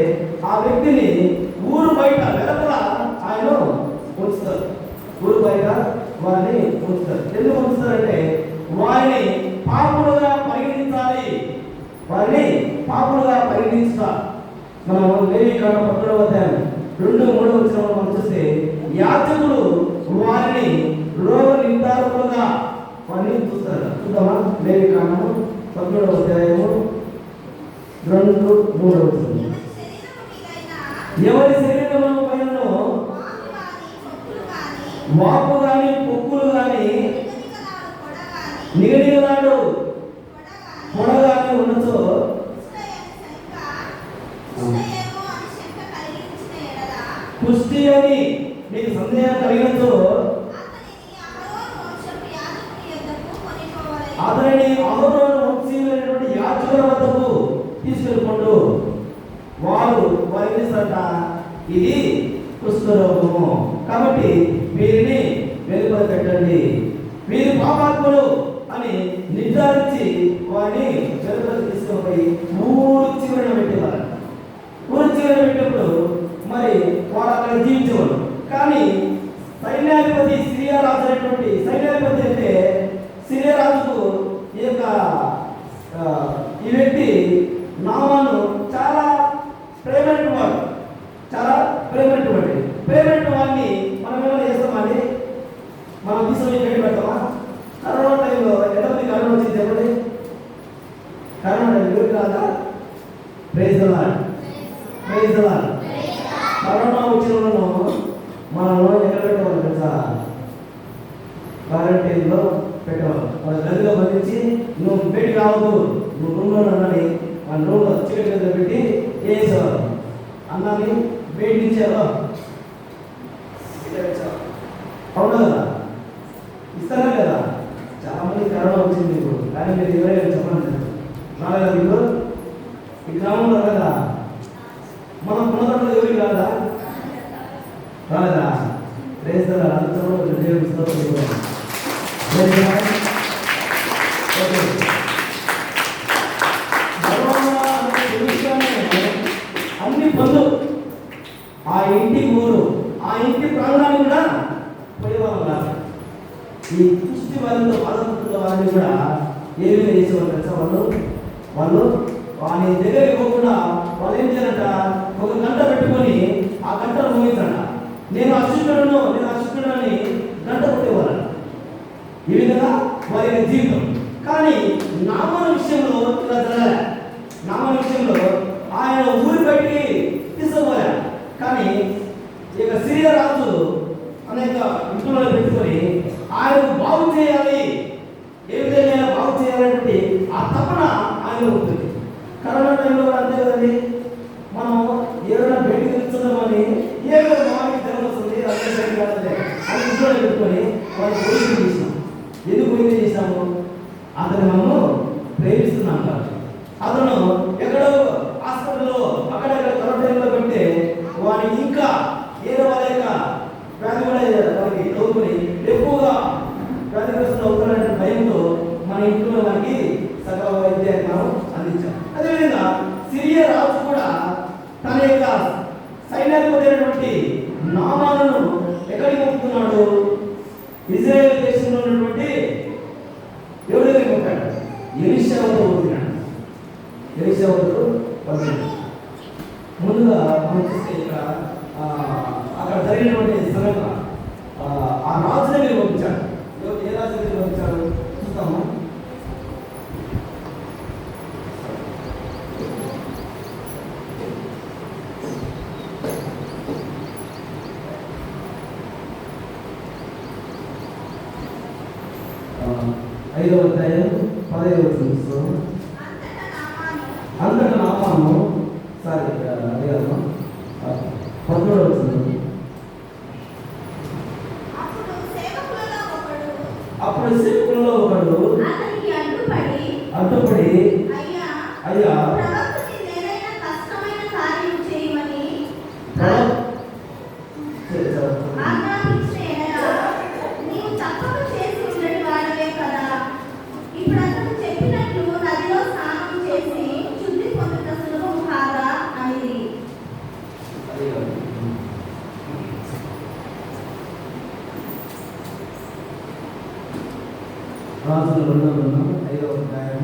ఆ వ్యక్తిని ఊరు బయట వెనకల ఆయన ఉంచుతారు. ఊరు బయట వారిని ఉంచుతారు. ఎందుకు ఉంచుతారంటే వారిని పాపులుగా పరిగణించాలి, వారిని పాపులుగా పరిగణించుతారు. మనం లేవికాండం 11వ అధ్యాయం 2-3 వచనంలో మనం చూస్తే యాజకులు వారిని రోగ నిర్ధారకులుగా వారిని చూస్తారు. చూద్దామా? లేవికాండము 11వ అధ్యాయము 2-3 వచనం. ఎవరి శరీరము పైనను వాపు కానీ పొక్కులు కానీ నిగనిగలాడు పొడ కానీ ఉండొచ్చు కుష్టి అని మీకు సందేహం కలిగచ్చు, అతనిని అహరోను వంశీయులైనటువంటి యాజకుల వద్దకు తీసుకెళ్ళిపోండు. వారు చేస్తారట, ఇది కుష్ఠరోగము, కాబట్టి వీరిని వెలుపల పెట్టండి, వీరు పాపాత్ములు అని నిర్ధారించి వారిని వెలుపల తీసుకుపోయి ఊరు చివరన పెట్టేవారు. ఊరు చివరన పెట్టినప్పుడు మరి వారు అక్కడ జీవించేవారు. కానీ సైన్యాధిపతి సిరియా రాజు అనేటువంటి సైన్యాధిపతి అంటే సిరియా రాజుకు ఈ వ్యక్తి నామాను చాలా ప్రేమైనటువంటి వాడు, చాలా ప్రేమైనటువంటి వాడిని మనం ఏమైనా చేస్తామండి, మనం తీసుకొని బయట పెడతామా? కరోనా టైంలో ఎంతమంది కరోనా వచ్చింది చెప్పండి? కరోనా టైం ఎవరికి రాదా? Praise the lord, praise the lord. Corona వచ్చిన వాళ్ళను మనం ఎక్కడ పెట్టేవాళ్ళు తెలుసా? గదిలో పెట్టేవాళ్ళు. వాళ్ళ గదిలో బంధించి నువ్వు బయటికి రావద్దు, నువ్వు రూమ్లో అన్నని వాళ్ళ రూమ్లో చీకటి గదిలో పెట్టి వేసేవారు. అన్నాన్ని బయటికి ఇచ్చారు, అవునా కదా, ఇస్తారా కదా. చాలా మంది కరోనా వచ్చింది మీకు, కానీ మీరు ఎవరైనా చెప్పండి రాలేదా మీకు? ఈ గ్రామంలో కదా మనం పునరుద్ధరణ ఎవరికి రాదా? రాలేదా? రేస్తారా? అందరూ అన్ని పనులు ఆ ఇంటి ఊరు ఆ ఇంటి ప్రాంతాన్ని కూడా పోయేవాళ్ళు కాదు. ఈ పుష్టి వారితో బాధపడుతున్న వారిని కూడా ఏమేమి చేసేవాళ్ళు తెలుసా? వాళ్ళు వాని దగ్గరికి పోకుండా వాళ్ళు ఏం చేయాలంట, ఒక గంట పెట్టుకొని ఆ గంటను మోగించంట. నేను అశుద్ధుడని గంట కొట్టేవాళ్ళ. ఈ విధంగా వారి యొక్క జీవితం. కానీ నామన విషయంలో ఇలా జరగాలి. నామన విషయంలో ఆయన ఊరి బయటికి తీసుకోవాలి. కానీ ఇక సిరియా రాజు అనేక ఇంట్లో పెట్టుకొని ఆయనకు బాగు చేయాలి, ఏ విధంగా బాగు చేయాలంటే ఆ తపన ఆయన ఉంటుంది. కరోనా టైంలో కూడా అంతే కదండి. మనం ఏదైనా బయటికి తెచ్చుకుందామని ఏదో మామూలు జ్వరం వస్తుంది అని ఇంట్లో పెట్టుకొని వాళ్ళు పోయి చేసినాం. ఎందుకు పోయి చేసినాము? అతను మనము ప్రేమిస్తున్నాం కాబట్టి. అతను ఎక్కడో హాస్పిటల్లో అక్కడెక్కడ కరోనా టైంలో పెడితే వారికి ఇంకా ఏదో వాళ్ళ యొక్క వ్యాధి కూడా వారికి చదువుకొని ఎక్కువగా వ్యాధిగ్రస్తులు అవుతారనే భయంతో మన ఇంట్లో మనకి సకల వైద్యాన్ని మనం అందించాం. అదేవిధంగా సిరియా రాజు కూడా తన యొక్క సైన్యాధిపతి నామాలను ఎక్కడికి పంపుతున్నాడు? ఇజ్రాయెల్ దేశంలో ఉన్నటువంటి ఎవరి దగ్గరికి పంపాడు? ఎలీషాతో పంపినాడు. ఎలీషాతో పంపినాడు. ముందుగా మనం చూస్తే ఇక్కడ అక్కడ జరిగినటువంటి సంఘటన ఆ రాజు దగ్గరికి పంపించాడు. ఏ రాజు దగ్గరికి పంపించాడు చూస్తాము. ఐదవ అధ్యాయం 15వ వచనం. అంతటా నామాను సారీ అదే కదా 13వ వచనం. అప్పుడు సేవకులలో ఒకడు అడ్డుపడి అయ్యా రాజుల 5వ అధ్యాయం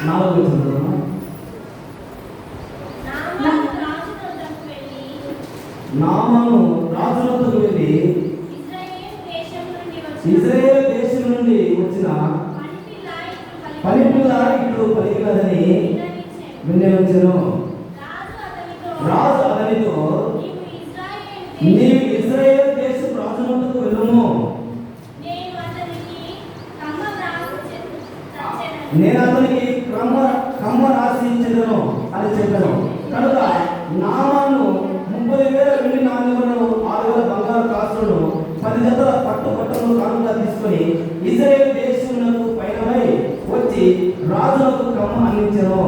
4వ వచనం. నామాను రాజులతో వెళ్ళి ఇజ్రాయేల్ దేశం నుండి వచ్చిన పనిపిల్ల ఇట్లు పలికినదని విన్నవించెను. రాజు అతనితో నీవు ఇజ్రాయేల్ దేశం రాజునందుకు వెళ్ళము, నేను అతనికి కమ్మ రాసి ఇచ్చేదను అని చెప్పాను. కనుక నామాను 30,000 వెండి నాణ్యములను 6,000 బంగారు కాసులను 10 జతల పట్టుబట్టలను కానుకగా తీసుకొని ఇజ్రాయేల్ దేశమునకు పయనమై వచ్చి రాజులకు కమ్మ అందించెను.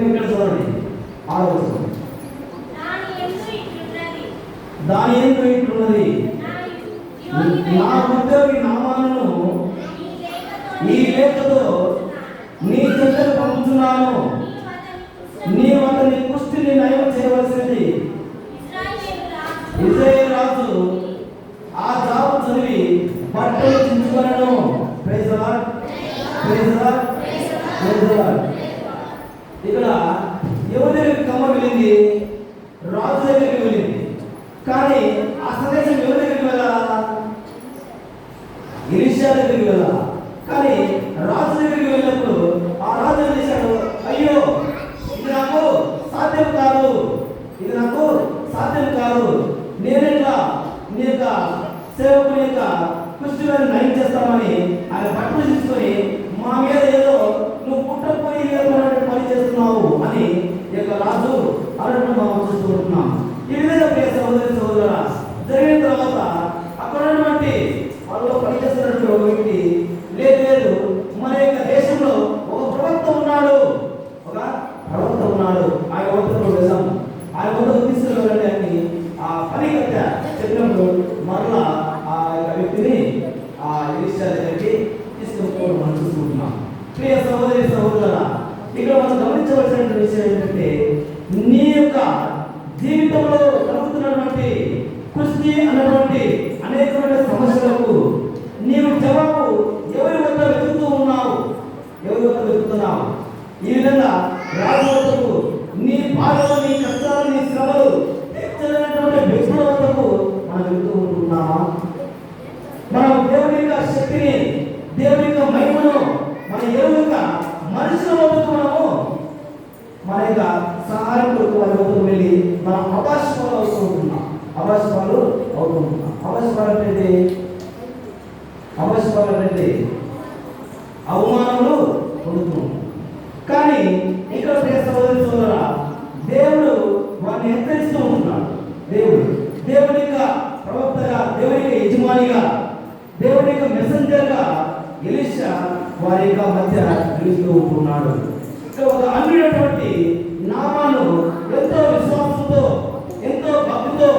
ఇక్కడ చూడండి 6వ వచనం. దాని యందు ఇట్లున్నది, నా ఉద్యోగి నామాను ఈ లేఖతో నీ చెంతకు పంపుతున్నాను, నీవు అతని కుష్టిని నయం చేయవలసింది. ఇజ్రాయేల్ రాజు ఆ జాబు చదివి బట్టలు చించుకొనెను. Praise the lord, praise the lord, praise the lord. ఇక్కడ ఎవరి దగ్గరికి కమ్మ వెళ్ళింది? రాజు దగ్గరికి వెళ్ళింది. కానీ ఆ సందేశం ఎవరి దగ్గరికి వెళ్ళాలా? ఎలీషా దగ్గరికి వెళ్ళాలా? కానీ రాజు దగ్గరికి సేవకుని యొక్క కుష్టి వ్యాధిని నయం చేస్తామని ఆయన పట్టులు తీసుకొని మా మీద ఏదో నువ్వు పుట్టపోయి పని చేస్తున్నావు అని ఈ యొక్క రాజు అరణ మనం చూస్తూ ఉంటున్నాం. ఈ విధంగా ప్రియ సహోదరి సహోదరులారా జరిగిన తర్వాత అక్కడ ఉన్నటువంటి వాళ్ళు పనిచేస్తున్నటువంటి ఒక వ్యక్తి లేదు మన యొక్క దేశంలో ఒక ప్రవక్త ఉన్నాడు, ఆయన వద్దకు వెళ్దాం, ఆయన వద్దకు తీసుకువెళ్ళండి అని ఆ పని కట్ట చెప్పినప్పుడు మరలా ఆ యొక్క వ్యక్తిని ఆ ఎలీషా దగ్గరికి తీసుకుపోవడం మనం చూసుకుంటున్నాం. ప్రియ సహోదరి సహోదరులారా ఇక్కడ మనం గమనించవలసిన విషయం ఏంటంటే నీ యొక్క జీవితంలో జరుగుతున్నటువంటి కుష్టి అన్నటువంటి అనేకమైన సమస్యలకు నీవు జవాబు ఎవరి వద్ద వెతుకుతున్నావు? ఈ విధంగా రాజు వద్దకు నీ బాధలు, నీ కష్టాలు, నీ శ్రమలు తీర్చలేనటువంటి వ్యక్తుల వద్దకు మనం వెళ్తూ ఉంటున్నామా? మనం దేవుని యొక్క శక్తిని, దేవుని యొక్క మహిమను మన ఎరువుక మనుషుల వద్దకు మనము మన యొక్క సహాయం కొరకు వారి వద్దకు వెళ్ళి మనం అభాషపాలు అవుతూ ఉంటున్నాం. అభాషపాలు అంటే అవమానములు పొందుతున్నాం. కానీ ఇక్కడ ప్రియ సహోదరి సోదరులారా దేవుడు వారిని హెచ్చరిస్తూ ఉంటున్నాడు. దేవుని యొక్క ప్రవక్తగా, దేవుని యొక్క యజమానిగా, దేవుని యొక్క మెసెంజర్గా ఎలీషా వారి యొక్క మధ్య నిలుస్తూ ఉంటున్నాడు. ఇక్కడ ఒక అన్యుడైనటువంటి నామాను ఎంతో విశ్వాసంతో, ఎంతో భక్తితో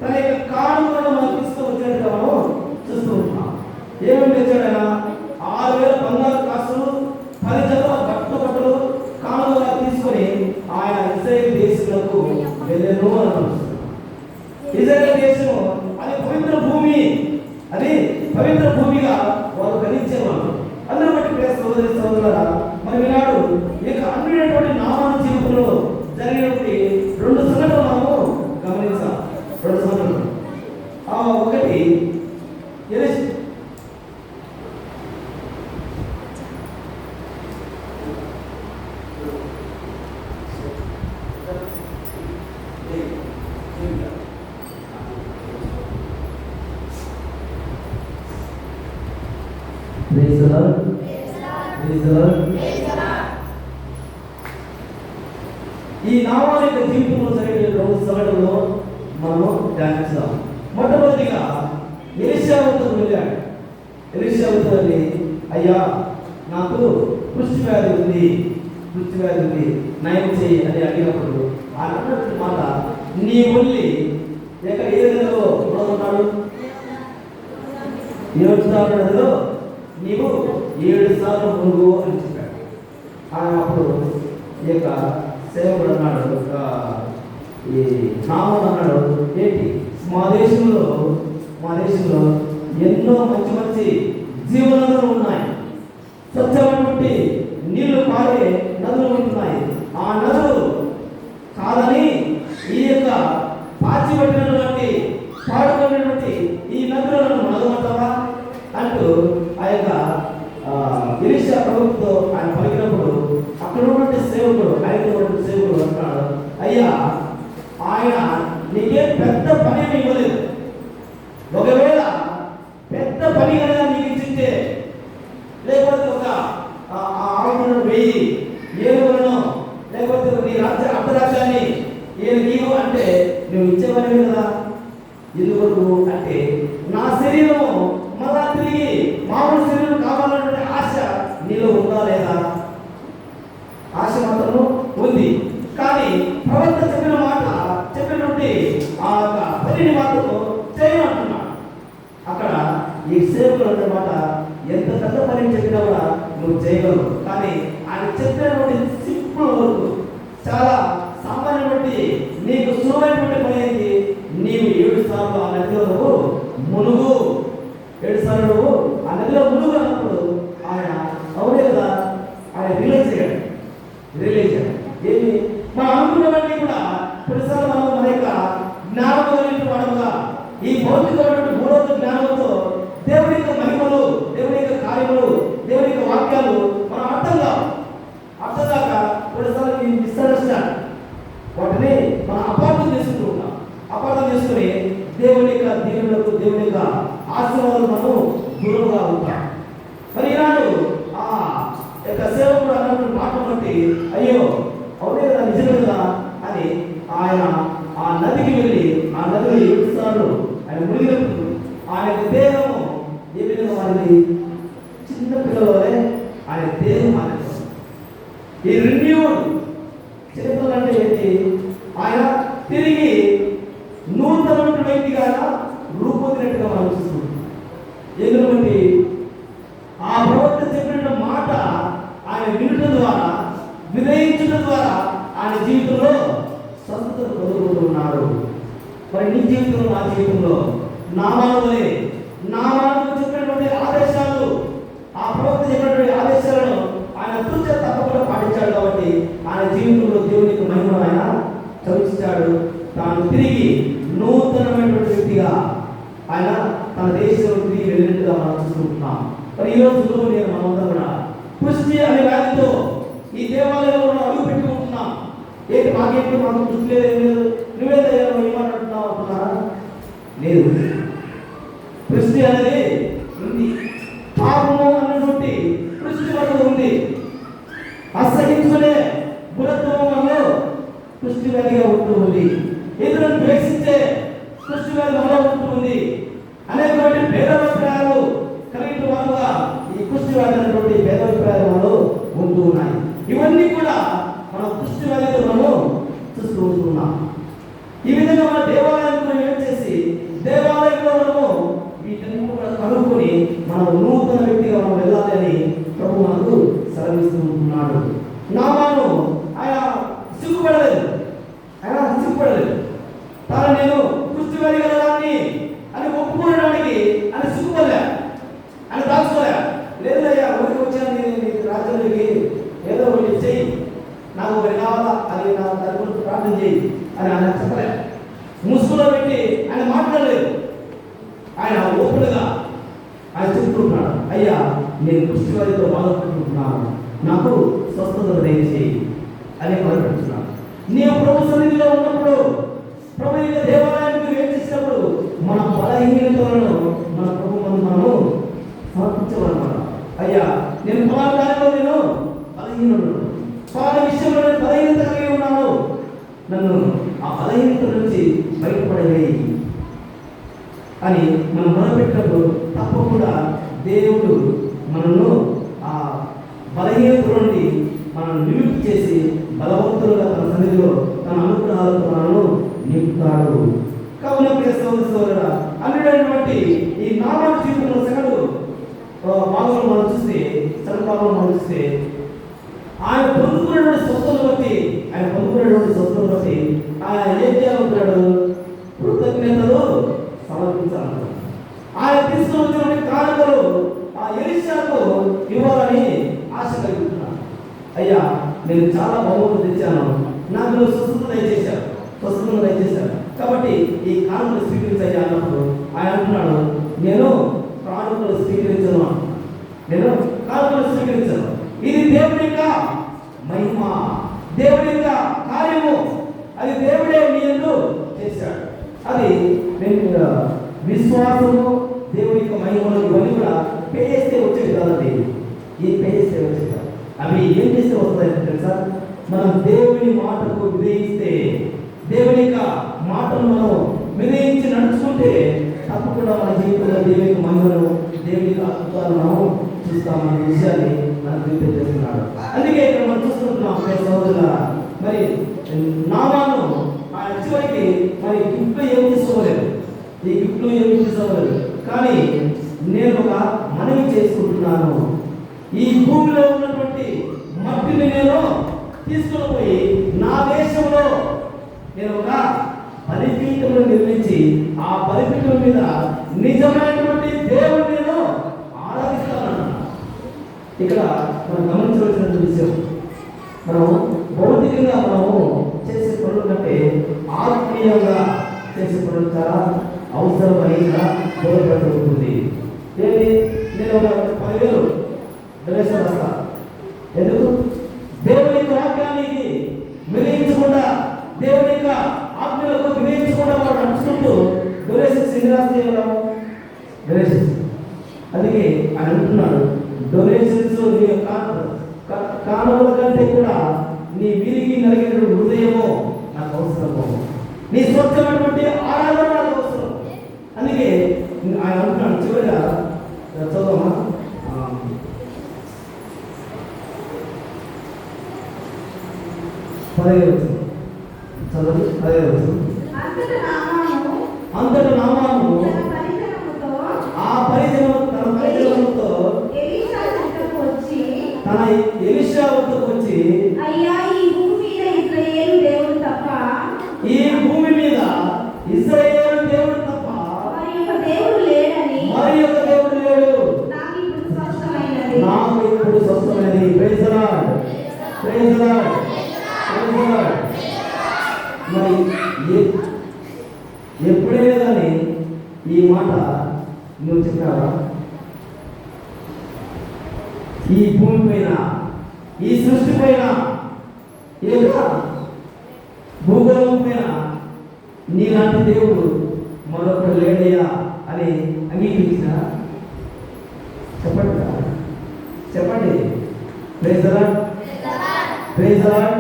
తన యొక్క కానుకలను మనం తీసుకువచ్చినట్టుగా మనం చూస్తూ ఉంటున్నాం. ఏమేమి తెచ్చాడైనా 6,000 బంగారు కాసులు, 10 జతల బట్టలు కానుకగా తీసుకొని ఆయన ఇశ్రాయేలు దేశంలో వెళ్ళెను అని. ఇశ్రాయేలు దేశం అది పవిత్ర భూమి, అది పవిత్ర భూమిగా వారు గ్రహించేవారు. అందరూ బట్టి ప్రియ సహోదరి సహోదరులారా మరి ఈనాడు ఈ యొక్క అన్యుడైనటువంటి నామాను జీవితంలో జరిగినటువంటి 2 సంఘటనలు మనము గమనించాం. 2 సంఘటనలు. ఒకటి ఈ నామాల యొక్క జీవితంలో జరిగే 2 సంఘటనలు మనము ధ్యానించాం. మొట్టమొదటిగా ఎలీషా వద్దకు వెళ్ళాడు. ఎలీషా వద్దకు వెళ్ళి అయ్యా నాకు కుష్టి వ్యాధి ఉంది, నయం చేయి అని అడిగినప్పుడు ఆయన అన్నటువంటి మాట నీ ఒళ్ళి ఎక్కడ ఏ విధంగా ఉన్నాడు? 7 సార్లు నదిలో నీవు 7 సార్లు మునుగు అని చెప్పాడు. ఆయన అప్పుడు ఈ యొక్క సేవకుడు అన్నాడు, ఈ నామం అన్నాడు, ఏంటి మా దేశంలో ఎన్నో మంచి జీవనదులు ఉన్నాయి, స్వచ్ఛమైనటువంటి నీళ్లు పారే నదులు ఉంటున్నాయి. ఆ నదులు కాదని ఈ యొక్క పాచిపట్టినటువంటి పాడుకున్నటువంటి ఈ నదులను నదమంటావా అంటూ ఆ యొక్క ఎలీషా ప్రభుత్వంతో ఆయన పలికినప్పుడు అక్కడ ఉన్నటువంటి సేవకుడు అంటున్నాడు, అయ్యా ఆయన నీకే పెద్ద పని ఇవ్వలేదు. ఒకవేళ పెద్ద పని కనుక నీకు ఇచ్చింటే, లేకపోతే ఒక 1000 ఏనుగులను, లేకపోతే నీ అర్ధరాజ్యాన్ని నీవు అంటే నువ్వు ఇచ్చేవాడివి కదా. ఎందుకు అంటే నా శరీరము మళ్ళా తిరిగి మామూలు శరీరం కావాలనే ఆశ నీలో ఉందా లేదా? ఆశ మాత్రము ఉంది. కానీ ప్రవక్త చెప్పినటువంటి ఆ పనిని మాత్రము చేయమంటున్నాడు. అక్కడ ఈ సేవకులు అన్నమాట ఎంత పెద్ద పని చెప్పినా కూడా నువ్వు చేయగలవు. కానీ ఆయన చెప్పినటువంటి సింపుల్ వర్క్, చాలా సామాన్యటువంటి నీకు సులువైనటువంటి పని ఏంటి? నీవు 7 సార్లు ఆ నదిలో నువ్వు మునుగు. 7 సార్లు నువ్వు ఆ నదిలో మునుగు అన్నప్పుడు ఆయన అవునే కదా, ఆయన రిలీజ్ అయ్యాడు. ఏమి మనం అనుకున్నవన్నీ కూడా కొన్నిసార్లు మనం మన యొక్క జ్ఞానం కలిగిన వాడుగా ఈ భౌతికమైనటువంటి మూడవ జ్ఞానంతో దేవుని యొక్క మహిమలు, దేవుని యొక్క కార్యములు, దేవుని యొక్క వాక్యాలు మనం అర్థం కాక కొన్నిసార్లు మిస్అండర్స్టాండ్ వాటిని మనం అపార్థం చేసుకుంటూ ఉంటాం. అపార్థం చేసుకుని దేవుని యొక్క దీవెన దీవులకు దేవుని యొక్క ఆశీర్వాదాలు మనం దూరంగా ఉంటాం. మరి ఈనాడు ఆ యొక్క సేవకుడు అన్నటువంటి మాట బట్టి అయ్యో అవునే కదా నిజమే కదా అని ఆయన ఆ నదికి వెళ్ళి ఆ నదిలో 7 సార్లు ఆయన మునిగినప్పుడు ఆయన యొక్క దేహము ఏ విధంగా మారింది? చిన్న పిల్లలే ఆయన దేహం మారింది. ఈ రెన్యూడ్ చరిత్రలు అంటే ఏంటి? ఆయన తిరిగి నూతనమైన వ్యక్తిగా రూపొందినట్టుగా మనం చూస్తున్నాం. ఎందుకంటే ఆ ప్రవక్త చెప్పిన మాట ఆయన వినటం ద్వారా, వినయించడం ద్వారా ఆయన జీవితంలో స్వస్థతను పొందుకుంటున్నాడు. మరి నీ జీవితంలో, నా జీవితంలో నామాలే నామాలకు చెప్పినటువంటి ఆదేశాలు, ఆ ప్రవక్త చెప్పినటువంటి ఆదేశాలను ఆయన తూచ తప్పకుండా పాటించాడు. కాబట్టి ఆయన జీవితంలో దేవునికి మహిమను ఆయన చవించాడు. తాను తిరిగి నూతనమైనటువంటి వ్యక్తిగా ఆయన తన దేశంలో తిరిగి వెళ్ళినట్టుగా మనం చూసుకుంటున్నాం. మరి ఈ రోజు నేను మనమంతా కూడా పుష్టి అనే వ్యాధితో ఈ దేవాలయంలో అడుగు పెట్టుకుంటున్నాం. ఏంటి మాకేంటి, మాకు పుష్టి లేదు, నువ్వేదయ్యా ఏమంటున్నావు అంటున్నారా? లేదు, పుష్టి అనేది ఉంది. పాపము అన్నటువంటి పుష్టి వల్ల ఉంది. అసహించుకునే గుణత్వం వల్ల పుష్టి వ్యాధిగా ఉంటూ ఉంది. ఇతరులను ద్వేషించే పుష్టి వ్యాధి వల్ల ఉంటూ ఉంది. అనేటువంటి భేదాభిప్రాయాలు కలిగిన వాళ్ళుగా ఈ పుష్టి వ్యాధి అనేటువంటి భేదాభిప్రాయాల వాళ్ళు ఉంటూ ఉన్నాయి. ఇవన్నీ కూడా మన పుష్టి వ్యాధితో మనము చూస్తూ ఉంటున్నాం. ఈ విధంగా మన దేవాలయంలో ఏం చేసి దేవాలయంలో మనము వీటన్ని కూడా కనుక్కొని మనం నూతన వ్యక్తిగా మనం వెళ్ళాలి అని ప్రభు మనకు సెలవిస్తూ ఉంటున్నాడు. నామాను ఆయన సిగ్గుపడలేదు. తాను నేను పుష్టి వ్యాధి గలవాడిని అని ఒప్పుకోవడానికి ఆయన సిగ్గుపడలే, ఆయన దాచుకోలే. లేదయ్యా ఊరికి వచ్చాను రాజ్యానికి, ఏదో ఒకటి చెయ్యి, నాకు ఒకటి కావాలా, అది నా దాని గురించి ప్రార్థన చేయి అని ఆయన చెప్పలే. ముసుగులో పెట్టి ఆయన మాట్లాడలేదు. ఆయన ఓపెన్గా ఆయన చెప్తుంటున్నాడు, అయ్యా నేను పుష్టి వ్యాధితో బాధపడుతున్నాను, నాకు స్వస్థత దయచేయి అని మొదలుపెడుతున్నాను. నీవు ప్రభు సన్నిధిలో ఉన్నప్పుడు, ప్రభు యొక్క దేవాలయానికి ఏం చేసినప్పుడు మన బలహీనతలను మన ప్రభు మనము సమర్పించమన్నమాట. అయ్యా నేను పలానా దానిలో నేను బలహీనుడు, పలానా విషయంలో నేను బలహీనత కలిగి ఉన్నాను, నన్ను ఆ బలహీనత నుంచి బయటపడవేయి అని మనం మొదలుపెట్టినప్పుడు తప్పకుండా దేవుడు మనను ఆ బలహీనత నుండి మనం నిలుపు చేసి బలవంతులుగా తన సన్నిధిలో తన అనుగ్రహాలతో మనను నింపుతాడు. కావున ప్రియ సోదరుడా, అన్నిటైనటువంటి ఈ నామాల జీవితంలో సగటు భాగంలో మనం చూస్తే, సగభాగంలో మనం చూస్తే ఆయన పొందుకున్నటువంటి స్వస్థతను బట్టి ఆయన ఏం చేయాలంటున్నాడు? కృతజ్ఞతలు సమర్పించాలంటాడు. ఆయన తీసుకుని వచ్చినటువంటి కానుకలు ఆ ఎలీషాకు ఇవ్వాలని ఆశ కలుగుతున్నాడు. అయ్యా నేను చాలా బహుమతులు తెచ్చాను, నాకు స్వస్థత దయచేశాను కాబట్టి ఈ కానుకలు స్వీకరించాలి అన్నప్పుడు ఆయన అంటున్నాడు, నేను కానుకలు స్వీకరించను. ఇది దేవుని యొక్క మహిమ, దేవుని యొక్క కార్యము, అది దేవుడే మీ యందు చేశాడు. అది విశ్వాసము, దేవుని యొక్క మహిమలు ఇవన్నీ కూడా పే చేస్తే వచ్చేది కాదండి. ఈ పే చేస్తే వచ్చేది కాదు. అవి ఏం చేస్తే వస్తాయంటే తెలుసా? మనం దేవుని మాటకు విధేయిస్తే, దేవుని యొక్క మాటను మనం విధేయించి నడుచుకుంటే తప్పకుండా మన జీవితంలో దేవుని యొక్క మహిమను, దేవుని యొక్క అద్భుతాలను మనం చూస్తామనే విషయాన్ని మనకు తెలియజేస్తున్నాడు. అందుకే ఇక్కడ మనం చూస్తుంటున్నాం సహోదరులారా, మరి నామాను ఆయన చివరికి మరి గిఫ్ట్లు ఏమి తీసుకోలేదు, కానీ నేను ఒక మనవి చేసుకుంటున్నాను. ఈ భూమిలో ఉన్నటువంటి మట్టిని నేను తీసుకుని పోయి నా దేశంలో నేను ఒక బలిపీఠం నిర్మించి ఆ బలిపీఠం మీద నిజమైనటువంటి దేవుని నేను ఆరాధిస్తాను. ఇక్కడ మనం గమనించవలసిన విషయం, మనం భౌతికంగా మనము చేసే పనుల కంటే ఆత్మీయంగా చేసే పనులు చాలా అవసరమైనగా దూరపడుతుంది. ఏంటి, నేను ఒక 10,000 డొనేషన్ వస్తా, ఎందుకు? దేవుని యొక్క వాక్యానికి వినయించకుండా, దేవుని యొక్క ఆజ్ఞలకు వినయించకుండా వాడు నడుచుకుంటూ డొనేషన్స్ ఎన్ని రాస్తే డొనేషన్స్. అందుకే ఆయన అంటున్నాడు, డొనేషన్స్ నీ కానుకల కంటే కూడా నీ విరిగి నలిగిన హృదయము నాకు అవసరము, నీ స్వచ్ఛమైనటువంటి ఆరాధన నాకు అవసరం. అందుకే ఆయన అంటున్నాడు చివరిగా చదవమా 15వ వచనం చదవండి. 15వ వచనం. అంతట నామాను ఆ పరిజనము తన పరిజనముతో తన ఎలీషా వద్దకు వచ్చి, అయ్యా ఈ భూమి మీద ఇశ్రాయేలు దేవుడు తప్ప ఈ భూమి మీద ఇశ్రాయేలు దేవుడు తప్ప మరి ఒక దేవుడు లేడని నాకు ఇప్పుడు స్పష్టమైనది. Praise the lord, praise the lord, praise the Lord. మరి ఎప్పుడైనా కానీ ఈ మాట నువ్వు చెప్పావా? ఈ భూమి పైన, ఈ సృష్టి పైన, భూగోళం పైన నీలాంటి దేవుడు మరొకడు లేడయ్యా అని అంగీకరించిన చెప్పండి, చెప్పండి. Praise the lord, praise the lord.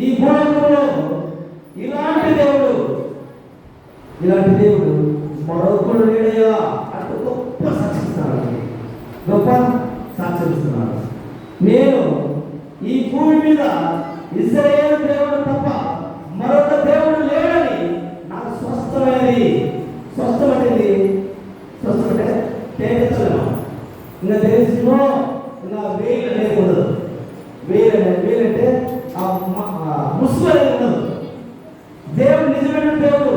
ఈ భూలోకంలో ఇలాంటి దేవుడు మరొకడు లేడయ్యా అంటూ గొప్ప సాక్షిస్తున్నాడు. నేను ఈ భూమి మీద ఇశ్రాయేలు దేవుడు తప్ప మరొక దేవుడు లేడని నాకు స్పష్టమైనది. స్పష్టమైనది స్పష్టమంటే తేజస్సులో ఇంకా తెలిసినో ఇంకా వేలు లేకూడదు. వేలంటే ముసుగు అనేది ఉండదు. దేవుడు నిజమైన దేవుడు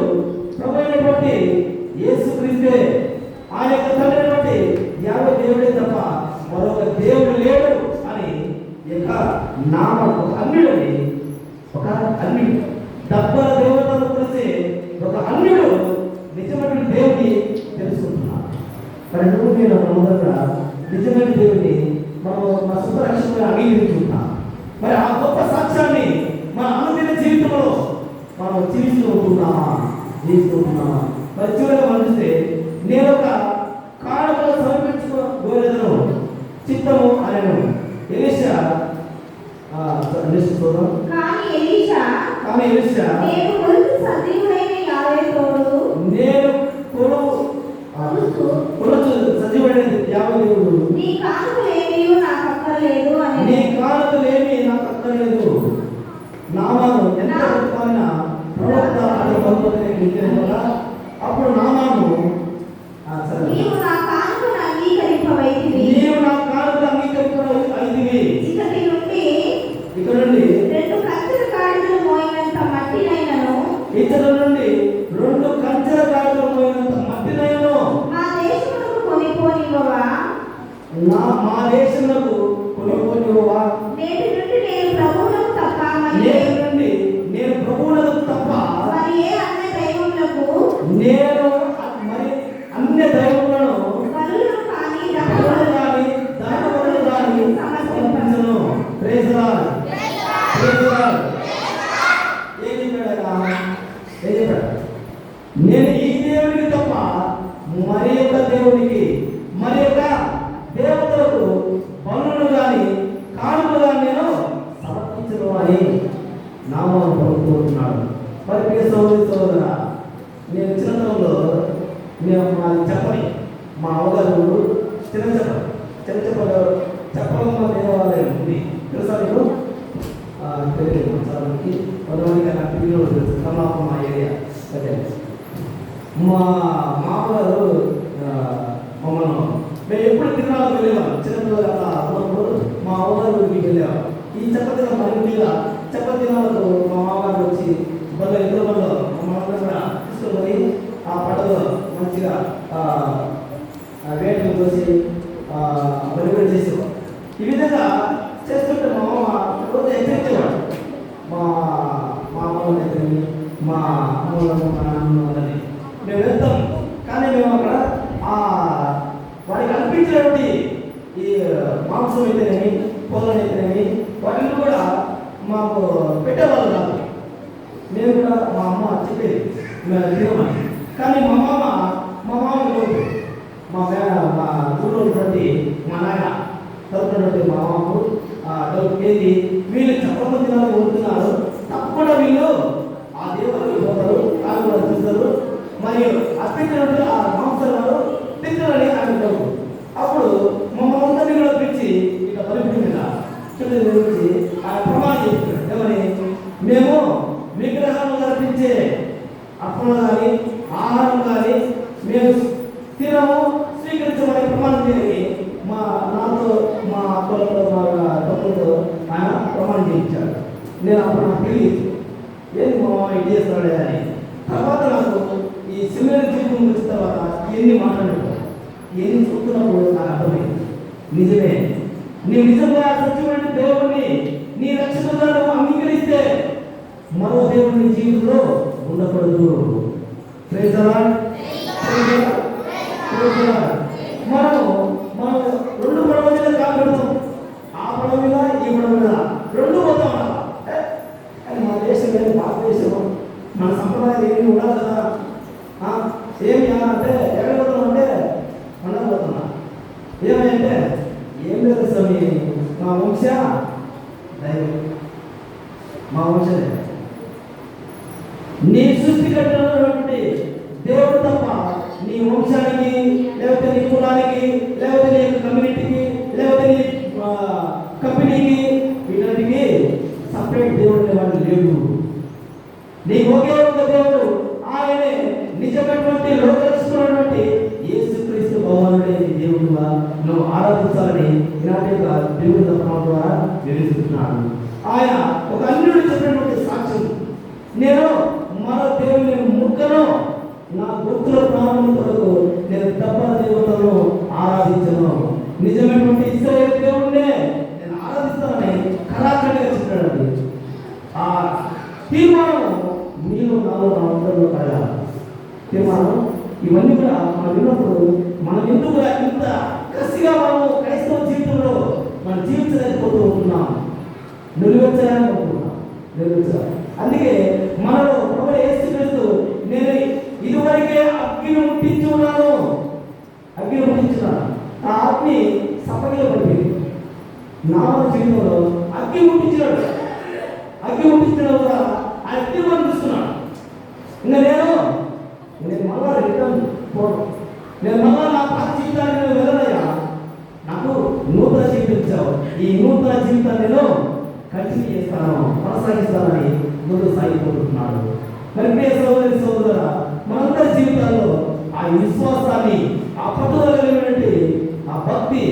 ప్రభు అయినటువంటి యేసుక్రీస్తే, ఆయన యొక్క తండ్రి అయినటువంటి యావే దేవుడే తప్ప మరొక దేవుడు లేడు అని ఒక అన్యుడని, ఒక అన్యుడు డబ్బల దేవతల గురించి ఒక అన్యుడు నిజమైన దేవుడిని తెలుసుకుంటున్నాడు. మరి నువ్వు నేను మొదట నిజమైన దేవుడిని మనం మన సొంత రక్షణగా అంగీకరించుకుంటాం. మరి ఆ గొప్ప సాక్ష్యాన్ని మన అనుదిన జీవితంలో మనం జీవిస్తుంటున్నామా? మరి చివరిగా మనిస్తే నేను ఒక కానుకలు సమర్పించుకోలేదను చిత్తము అనేను. ఎలీషా కానీ ఎలీషా నేను కొలుచు సజీవుడైన యావే తోడు దేవుడు నీ కానుకలేమీ నాకు అక్కర్లేదు నామాను ఎంత గొప్పమైన ప్రవక్త అనే బంధువులు అప్పుడు నామాను నీవు నా కానుకను అంగీకరింపవైతివి ఇక నుండి 2 కంచెల గాడిదలు మోయినంత మట్టినైనను మా దేశమునకు కొనిపోనివ్వవా? నేటి నుండి నేను ప్రభువులకు తప్ప మరి ఏ అన్య దైవములను బలులను కానీ దహనబలులను కానీ సమర్పించను. Praise the lord, praise the Lord. ఏం చెప్పాడు? నేను ఈ దేవునికి తప్ప మరి యొక్క దేవునికి, మరి యొక్క దేవతలకు బలులను కానీ కానుకలు కానీ నేను సమర్పించను అని నామాన్ని పలుకుతున్నాడు. మరి ప్రియ సోదరా, నేను చిన్నతనంలో చెప్పని మా అమ్మగారు చెప్పలమ్మ దేవాలయం ఉంది తెలుసా నీకు? తెలియదు చాలాకి కొంతమందికి అలా టీవీలో తెలుసు. కమలాపమ్మ ఏరియా. అదే మా మామగారు మమ్మల్ని మేము ఎప్పుడు తిరునాళ్ళకి వెళ్ళేవాళ్ళం. చిన్నపిల్లలు అలా ఉన్నప్పుడు మా అమ్మగారు ఊరికి వెళ్ళేవాళ్ళం. ఈ చప్పతిన పని మీద చప్పతినాలకు మా మామగారు వచ్చి బల్ల ఇద్దరు బల్ల మా మామగారు కూడా తీసుకొని ఆ పడలో మంచిగా వేటలు కోసి వెలుగుడు చేసేవాడు. ఈ విధంగా చేస్తుంటే మా అమ్మ రోజు హెచ్చరించేవాడు. మా అమ్మని హెచ్చరిని, మా అమ్మలను, మా నాన్నని మేము వెళ్తాం. కానీ మేము అక్కడ వాడికి అనిపించినటువంటి ఈ మాంసం అయితేనేమి, పొలం అయితేనేమి వాటిని కూడా మాకు పెట్టేవాళ్ళు కాదు. మేము కూడా మా అమ్మ చెప్పేది తినమని. కానీ మా మామ మా ఊళ్ళో ఉన్నటువంటి మా నాయన తరపునటువంటి మా అమ్మకు ఏంటి వీళ్ళు చెప్పడం దినాలు కోరుతున్నారు, తప్పకుండా వీళ్ళు ఆ దేవుడికి పోతారు, వాళ్ళు కూడా చూస్తారు, మరియు అత్యంత ఆ మాంసాలు తింటారని ఆయన. అప్పుడు మమ్మల్ని అందరినీ కూడా పిలిచి ఇక తలుపు మీద గురించి ఆయన ప్రమాణం చేస్తున్నాడు. ఏమని? మేము విగ్రహాలు కల్పించే అప్పలు కానీ ఆహారం కానీ మేము తినము, స్వీకరించమని ప్రమాణం చేయాలి. నాతో మా అక్కలతో మా తమ్ముడితో ఆయన ప్రమాణం చేయించాడు. నేను అప్పుడు నాకు తెలియదు ఏంది మా ఇది చేస్తున్నాడే అని. తర్వాత నాకు ఈ సినిమా జీవితం వచ్చిన తర్వాత ఇవన్నీ మాట్లాడుతాను, ఇవన్నీ చూస్తున్నప్పుడు నాకు అర్థమైంది, నిజమే, నీవు నిజంగా సత్యమైన దేవుడిని నీ రక్షణగా నువ్వు అంగీకరిస్తే మరో దేవుడిని జీవితంలో ఉండకూడదు. Praise the lord. మనం రెండు పడవ మీద కాకూడదు, ఆ పడవ మీద ఈ పడవ మీద రెండు పోతాం. కానీ మన దేశం ఏమి భారతదేశం, మన సంప్రదాయాలు ఏమి ఉండాలి కదా. ఏమి అంటే ఎక్కడ పోతున్నాం అంటే ఉండకపోతున్నా. ఏమంటే ఏం లేదు స్వామి, మా వంశ దైవం, మా వంశ నీ సృష్టికర్తటువంటి దేవుడు తప్ప నీ వంశానికి లేకపోతే నీ కులానికి లేకపోతే నీ కమ్యూనిటీకి లేకపోతే నీ కంపెనీకి వీటికి సపరేట్ దేవుడు వాడు లేడు. నీకు ఒకే ఒక దేవుడు, ఆయనే నిజమైనటువంటి లోకరక్షకుడైనటువంటి యేసుక్రీస్తు భగవానుడే దేవుడుగా నువ్వు ఆరాధించాలని ఇలాంటి దేవుడి తత్వం ద్వారా వివరిస్తున్నాడు. ఆయన ఒక అన్యుడు చెప్పినటువంటి సాక్ష్యం, నేను మరో దేవుని ముక్కను నా గుర్తుల ప్రాణం కొరకు నేను తప్పన దేవతలను ఆరాధించను, నిజమైనటువంటి ఇశ్రాయేలు దేవుడినే నేను ఆరాధిస్తానని కరాఖండిగా చెప్పాడండి. ఆ తీర్మానం నీలో నాలో నా అందరిలో కలగాలి. తీర్మానం ఇవన్నీ కూడా మనం విన్నప్పుడు మనం ఎందుకు ఇంత కసిగా మనము క్రైస్తవ జీవితంలో మనం జీవించలేకపోతూ ఉంటున్నాం, నిలువెచ్చడానికి అనుకుంటున్నాం, నిలువెచ్చాలి. అందుకే మనలో ప్రభు యేసుక్రీస్తు నేను ఇదివరకే అగ్ని ముట్టించున్నాను, అగ్ని ముట్టించున్నాను, ఆ అగ్ని సపగిలో పడిపోయింది. నా జీవితంలో అగ్ని ముట్టించినాడు, అగ్ని ముట్టించడం వల్ల ఆ అగ్ని పంపిస్తున్నాడు. ఇంకా నేను మళ్ళా రిటర్న్ పోను, నేను మళ్ళా నా పాత జీవితాన్ని నేను వెళ్ళనయ్యా, నాకు నూతన జీవితం ఇచ్చావు, ఈ నూతన జీవితాన్ని నేను కంటిన్యూ చేస్తాను, కొనసాగిస్తానని ముందు సాగిపోతున్నాడు. మరి ప్రియ సోదరి సోదరుల, మనందరి జీవితాల్లో ఆ విశ్వాసాన్ని, ఆ పట్టుదల కలిగినటువంటి ఆ భక్తి,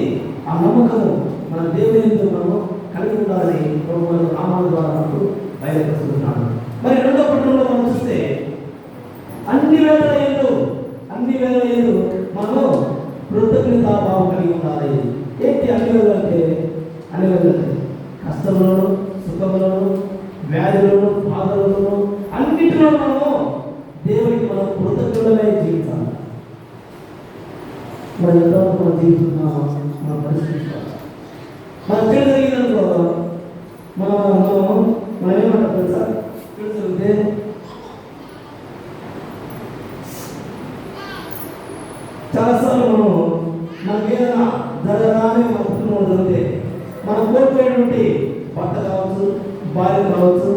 ఆ నమ్మకము మన దేవుని ఎందుకు మనం కలిగి ఉండాలని ప్రభువు నామాల ద్వారా మనకు బయలుపరుస్తున్నాడు. మరి రెండో పట్టణంలో మనం చూస్తే అన్ని వేళల యందు మనము కృతజ్ఞతాభావం కలిగి ఉండాలి. ఏంటి అన్ని వేళలు అంటే? అన్ని వేళలు కష్టములను, సుఖములను, వ్యాధులను, బాధలను అన్నింటిలో మనము దేవునికి మనం కృతజ్ఞులమే జీవితాలి. మరి ఎంతవరకు మనం జీవిస్తున్నాం మనం పరిశీలించాలి. మన చెడు జరిగిందనుకో మనం ఏమంటాం తెలుసా? చెడు జరిగితే చాలాసార్లు మనకి ఏదైనా జరగగానే మన కుటుంబంలో జరిగితే మనం కోల్పోయేటువంటి భర్త కావచ్చు, భార్య కావచ్చు,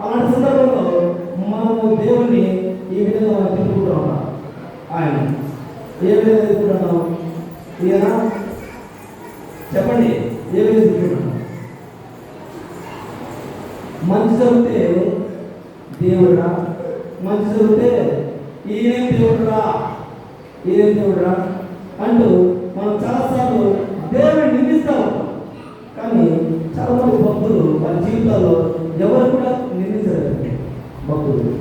అలాంటి సందర్భంలో మనము దేవుణ్ణి ఈ విధంగా మనం తిరుగుతూ ఉంటాం. ఆయన ఏ విధంగా తిరుగుతున్నాం? ఈయన చెప్పండి, ఏ విధంగా తిరుగుతున్నాం? మంచి జరిగితే దేవుడురా, మంచి జరిగితే ఈయనేం దేవుడురా, ఈయనేం దేవుడురా అంటూ మనం చాలాసార్లు దేవుడిని నిందిస్తూ ఉంటాం. కానీ చాలా మంది భక్తులు వారి జీవితాల్లో ఎవరు కూడా నిందించలేదు. భక్తులు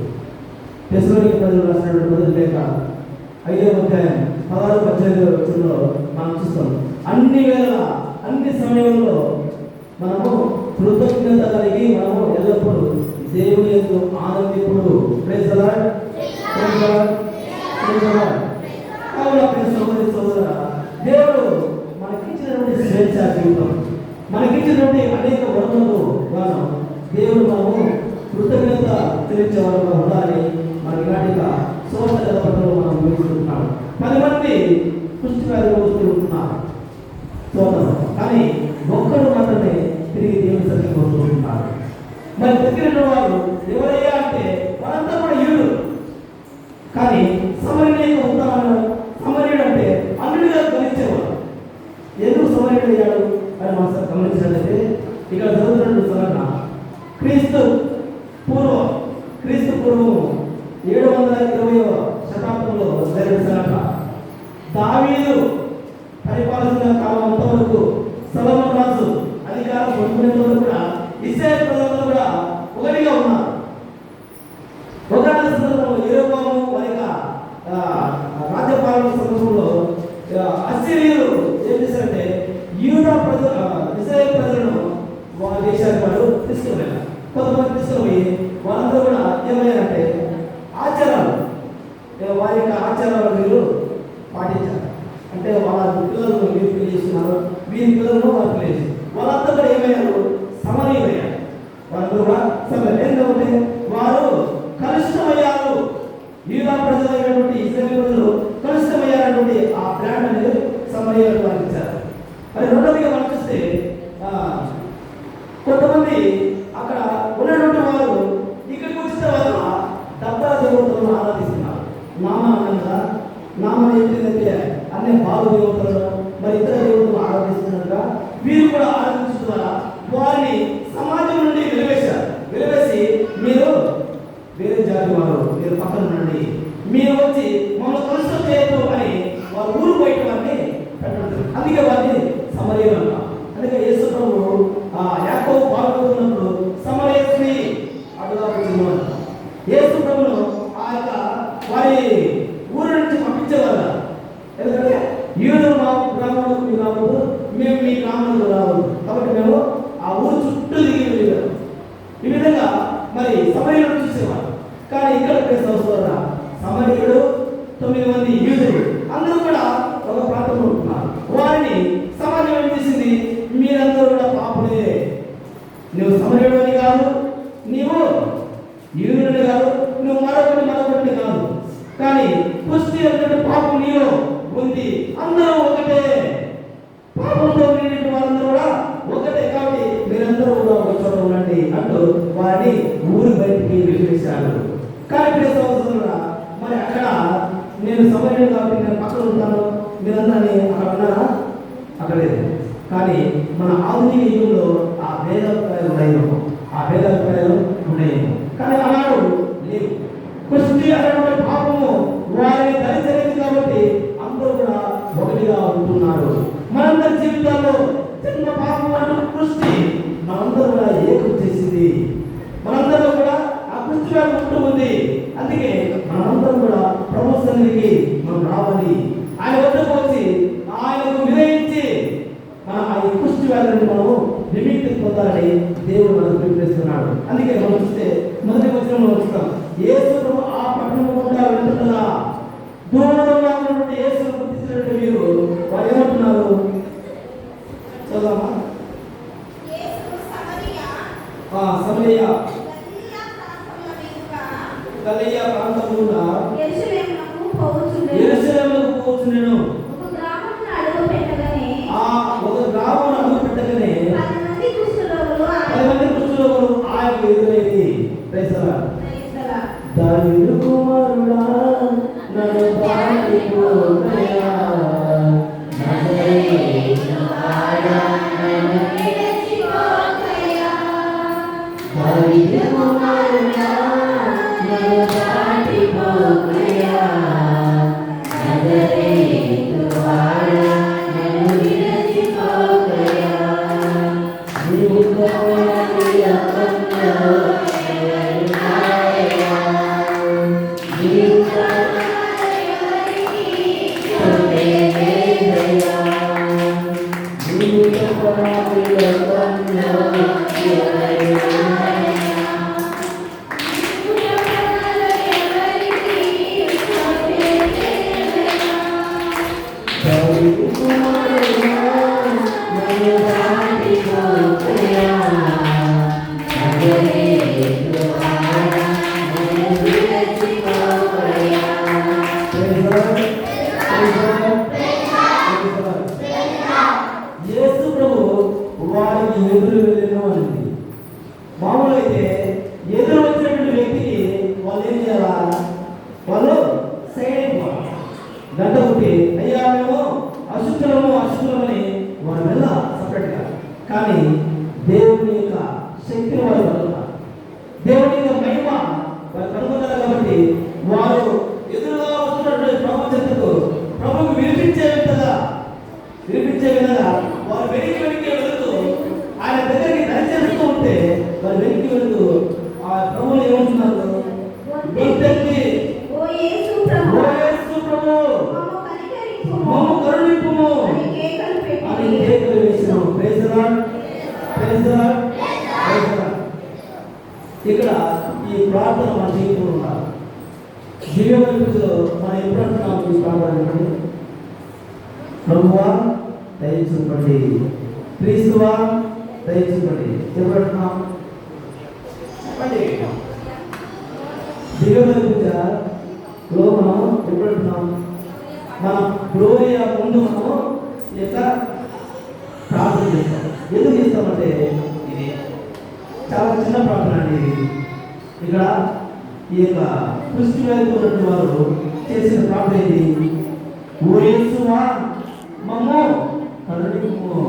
తెస్సలోనిక ప్రజలు రాసినటువంటి మొదటి లేఖ 5వ అధ్యాయం 16-18 మనం చూస్తాం. అన్ని వేళ అన్ని సమయంలో మనము కృతజ్ఞత కలిగి మనము ఎల్లప్పుడూ దేవుని యందు ఆనందింపుడు. Praise the lord. Praise the lord. Praise the Lord. కావున ప్రియ సహోదరి సహోదరులారా, దేవుడు మనకిచ్చినటువంటి స్వేచ్ఛ జీవితం, మనకిచ్చినటువంటి అనేక వరములకు గాను దేవుడు మనము కృతజ్ఞత తెలియచే వారుగా ఉండాలని మనకి ఇలాంటి స్వస్థ పట్టణంలో మనం వేసుకుంటున్నాం. 10 మంది కుష్టి వ్యాధి వస్తూ ఉంటున్నారు సోదరు. కానీ ఒక్కరు మాత్రమే తిరిగి దేవుని సన్నిధికి వస్తూ ఉంటున్నారు. మరి దగ్గర వారు ఎవరయ్యా అంటే వారంతా కూడా యూదులు. కానీ సమరయుడు ఉంటామన్న సమరయుడు అంటే అన్నిటిగా గమనించేవాడు. ఎందుకు సమరయుడు అయ్యాడు అని మనం గమనించినట్లయితే ఇక్కడ జరుగుతున్న సంఘటన క్రీస్తు పూర్వం 720వ శతాబ్దంలో జరిగిన సంఘటన. దావీదు పరిపాలించిన కాలం అంతవరకు సొలొమోను రాజు అధికారం పొందినంత వరకు కూడా ఇశ్రాయేలు ప్రజలందరూ కూడా ఒకటిగా ఉన్నారు. ఒకనొక సందర్భంలో యెరొబోము వారి రాజ్యపాలన సందర్భంలో అశ్షూరీయులు ఏం చేశారంటే యూదా ప్రజలు ఇశ్రాయేలు ప్రజలను వాళ్ళ దేశానికి వాళ్ళు తీసుకువెళ్ళారు. కొంతమంది తీసుకుపోయి వాళ్ళందరూ కూడా ఏమయ్యారంటే ఆచారాలు వారి యొక్క ఆచారాలు వీళ్ళు పాటించారు. అంటే వాళ్ళ పిల్లలను వీరు పెళ్లి చేస్తున్నారు, వీరి పిల్లలను వాళ్ళు పెళ్లి చేసి వాళ్ళంతా కూడా ఏమయ్యారు సమరయులయ్యారు. వాళ్ళందరూ కూడా ఎందుకంటే వారు కలుషితమయ్యారు. యూదా ప్రజలైనటువంటి ఇశ్రాయేలు ప్రజలు కలుషితమయ్యారనేటువంటి ఆ బ్రాండ్ అనేది సమరయులకు వారికి ఇచ్చారు. మరి రెండవదిగా మనం చూస్తే కొంతమంది అక్కడ ఉన్నటువంటి వారు ఇక్కడికి వచ్చిన తర్వాత డబ్బా దేవతలను ఆరాధిస్తున్నారు. నామం ఏంటంటే అన్ని బాలు దేవతలను మరి ఇతర దేవతలను ఆరాధిస్తున్నట్టుగా వీరు కూడా ఆరాధించడం ద్వారా వారిని సమాజం నుండి వెలివేసి మీరు వేరే జాతి వారు, మీరు పక్కన ఉండండి, మీరు వచ్చి మమ్మల్ని కలుషితం చేయొద్దు అని వారు ఊరు బయట వారిని పెట్టడం. అందుకే వారిని సమరయులు అంటాం. అందుకే యేసు ప్రభువు యాకోబు పాల్గొన్నప్పుడు సమరయ స్త్రీ అడుగా వచ్చింది. యేసు ప్రభువును ఆ యొక్క వారి ఊరి నుంచి పంపించేవారు. ఎందుకంటే యూదులు మా గ్రామంలో మీ రావద్దు, మేము మీ గ్రామంలో రావద్దు, కాబట్టి మేము ఆ ఊరు చుట్టూ దిగి వెళ్ళారు. ఈ విధంగా మరి సమరయులను చూసేవారు. కానీ ఇక్కడ ప్రేసవసర సమరయుడు 9 మంది యూదులు అందరూ కూడా ఒక ప్రాంతంలో ఉంటున్నారు. వారిని సమాజం ఏం చేసింది, మీరందరూ కూడా పాపులే, నువ్వు సమరయుడు అని కాదు, నీవు యూదుని కాదు, నువ్వు మరొకటి కాదు, కానీ పుష్టి అనేటువంటి పాపం నీలో ఉంది, అందరూ ఒకటే, పాపంతో నిండిన వారందరూ కూడా ఒకటే, కాబట్టి మీరందరూ కూడా ఒక చోట ఉండండి అంటూ వారిని ఊరు బయటికి వెళ్ళేశారు. కానీ మరి అక్కడ నేను సమరయుడు కాబట్టి నేను పక్కన ఉంటాను మీరందరినీ అక్కడ ఉన్నారా? అక్కడ లేదు. కానీ మన ఆధునిక యుగంలో ఆ భేదాభిప్రాయాలు ఉన్నాయి. కానీ ఆనాడు లేవు. కుష్టి అనేటువంటి పాపము వారిని ధరించలేదు కాబట్టి అందరూ కూడా ఒకటిగా ఉంటున్నారు. మనందరి జీవితాల్లో చిన్న పాపం అంటూ కుష్టి మనందరూ కూడా ఏకం చేసింది. మనందరూ కూడా ఆ కుష్టిగా ఉంటూ ఉంది. అందుకే మనందరం కూడా ప్రభు సన్నిధికి మనం రావాలి. ఆయన వద్దకు వచ్చి ఆయనకు వినయించి మన ఆ కుష్టి వ్యాధిని మనము విముక్తి పొందాలని దేవుడు మనకు పిలుపునిస్తున్నాడు. అందుకే మనం చూస్తే మొదటి వచనంలో వస్తాం, యేసు ప్రభు ఆ పట్టణం గుండా వెళ్తుండగా దూరంగా ఉన్నటువంటి యేసును గుర్తించినటువంటి మీరు వారు ఏమంటున్నారు చదవమా? సమరయ గలిలయ ప్రాంతం గుండా యెరూషలేమునకు పోవచ్చునేను. ఒక గ్రామమును అడుగు పెట్టగానే 10 మంది కుష్ఠరోగులు ఆయనకు ఎదురైంది. దావీదు కుమారుడా నన్ను దాటిపోనయ్యా, నజరేయువాడా నన్ను విడిచిపోకయ్యా, దావీదు కుమారుడా నన్ను దాటిపోకయ్యా, నజరేయువాడా నన్ను విడిచిపోకయ్యా, నీవు కరుణించయ్యా లేకపోతే అయ్యా మేము అశుద్ధులమని వారు వెళ్ళ సపరేట్గా. కానీ దేవుని యొక్క శక్తిని వారు కనుగొన్నారు, దేవుని యొక్క మహిమ వారు కనుగొన్నారు. కాబట్టి వారు ఎదురుగా వస్తున్నటువంటి ప్రభు చెంతకు ప్రభుకు వినిపించే విధంగా వారు వెనక్కి వెళుతూ ఆయన దగ్గరికి దయచేస్తూ ఉంటే వారు వెనక్కి వెళుతూ ఆ ప్రభువులు ఏమంటున్నారు? ఓ యేసు ప్రభు, మమ్ము కరుణింపుము అని కేకలు వేసినాం. Praise the lord, praise the lord, praise the lord. ఇక్కడ ఈ ప్రార్థన మన జీవితంలో ఉండాలి. జీవనలో మనం ఎప్పుడు అంటున్నాం ఈ ప్రార్థన? ప్రభువా దయచూపండి, క్రీస్తువా దయచూపండి. ఎప్పుడు అంటున్నాం? చెప్పండి. జీవన పూజలో మనం ఎప్పుడు అంటున్నాం? మన గ్లోరియా ముందు మనం యొక్క ప్రార్థన చేస్తాం. ఎందుకు చేస్తామంటే ఇది చాలా చిన్న ప్రార్థన అండి. ఇక్కడ ఈ యొక్క కృష్ణ వ్యాధితో ఉన్నటువంటి వారు చేసిన ప్రార్థన ఏంటి? ఓ యేసువా మమ్ము కరుణింపుము,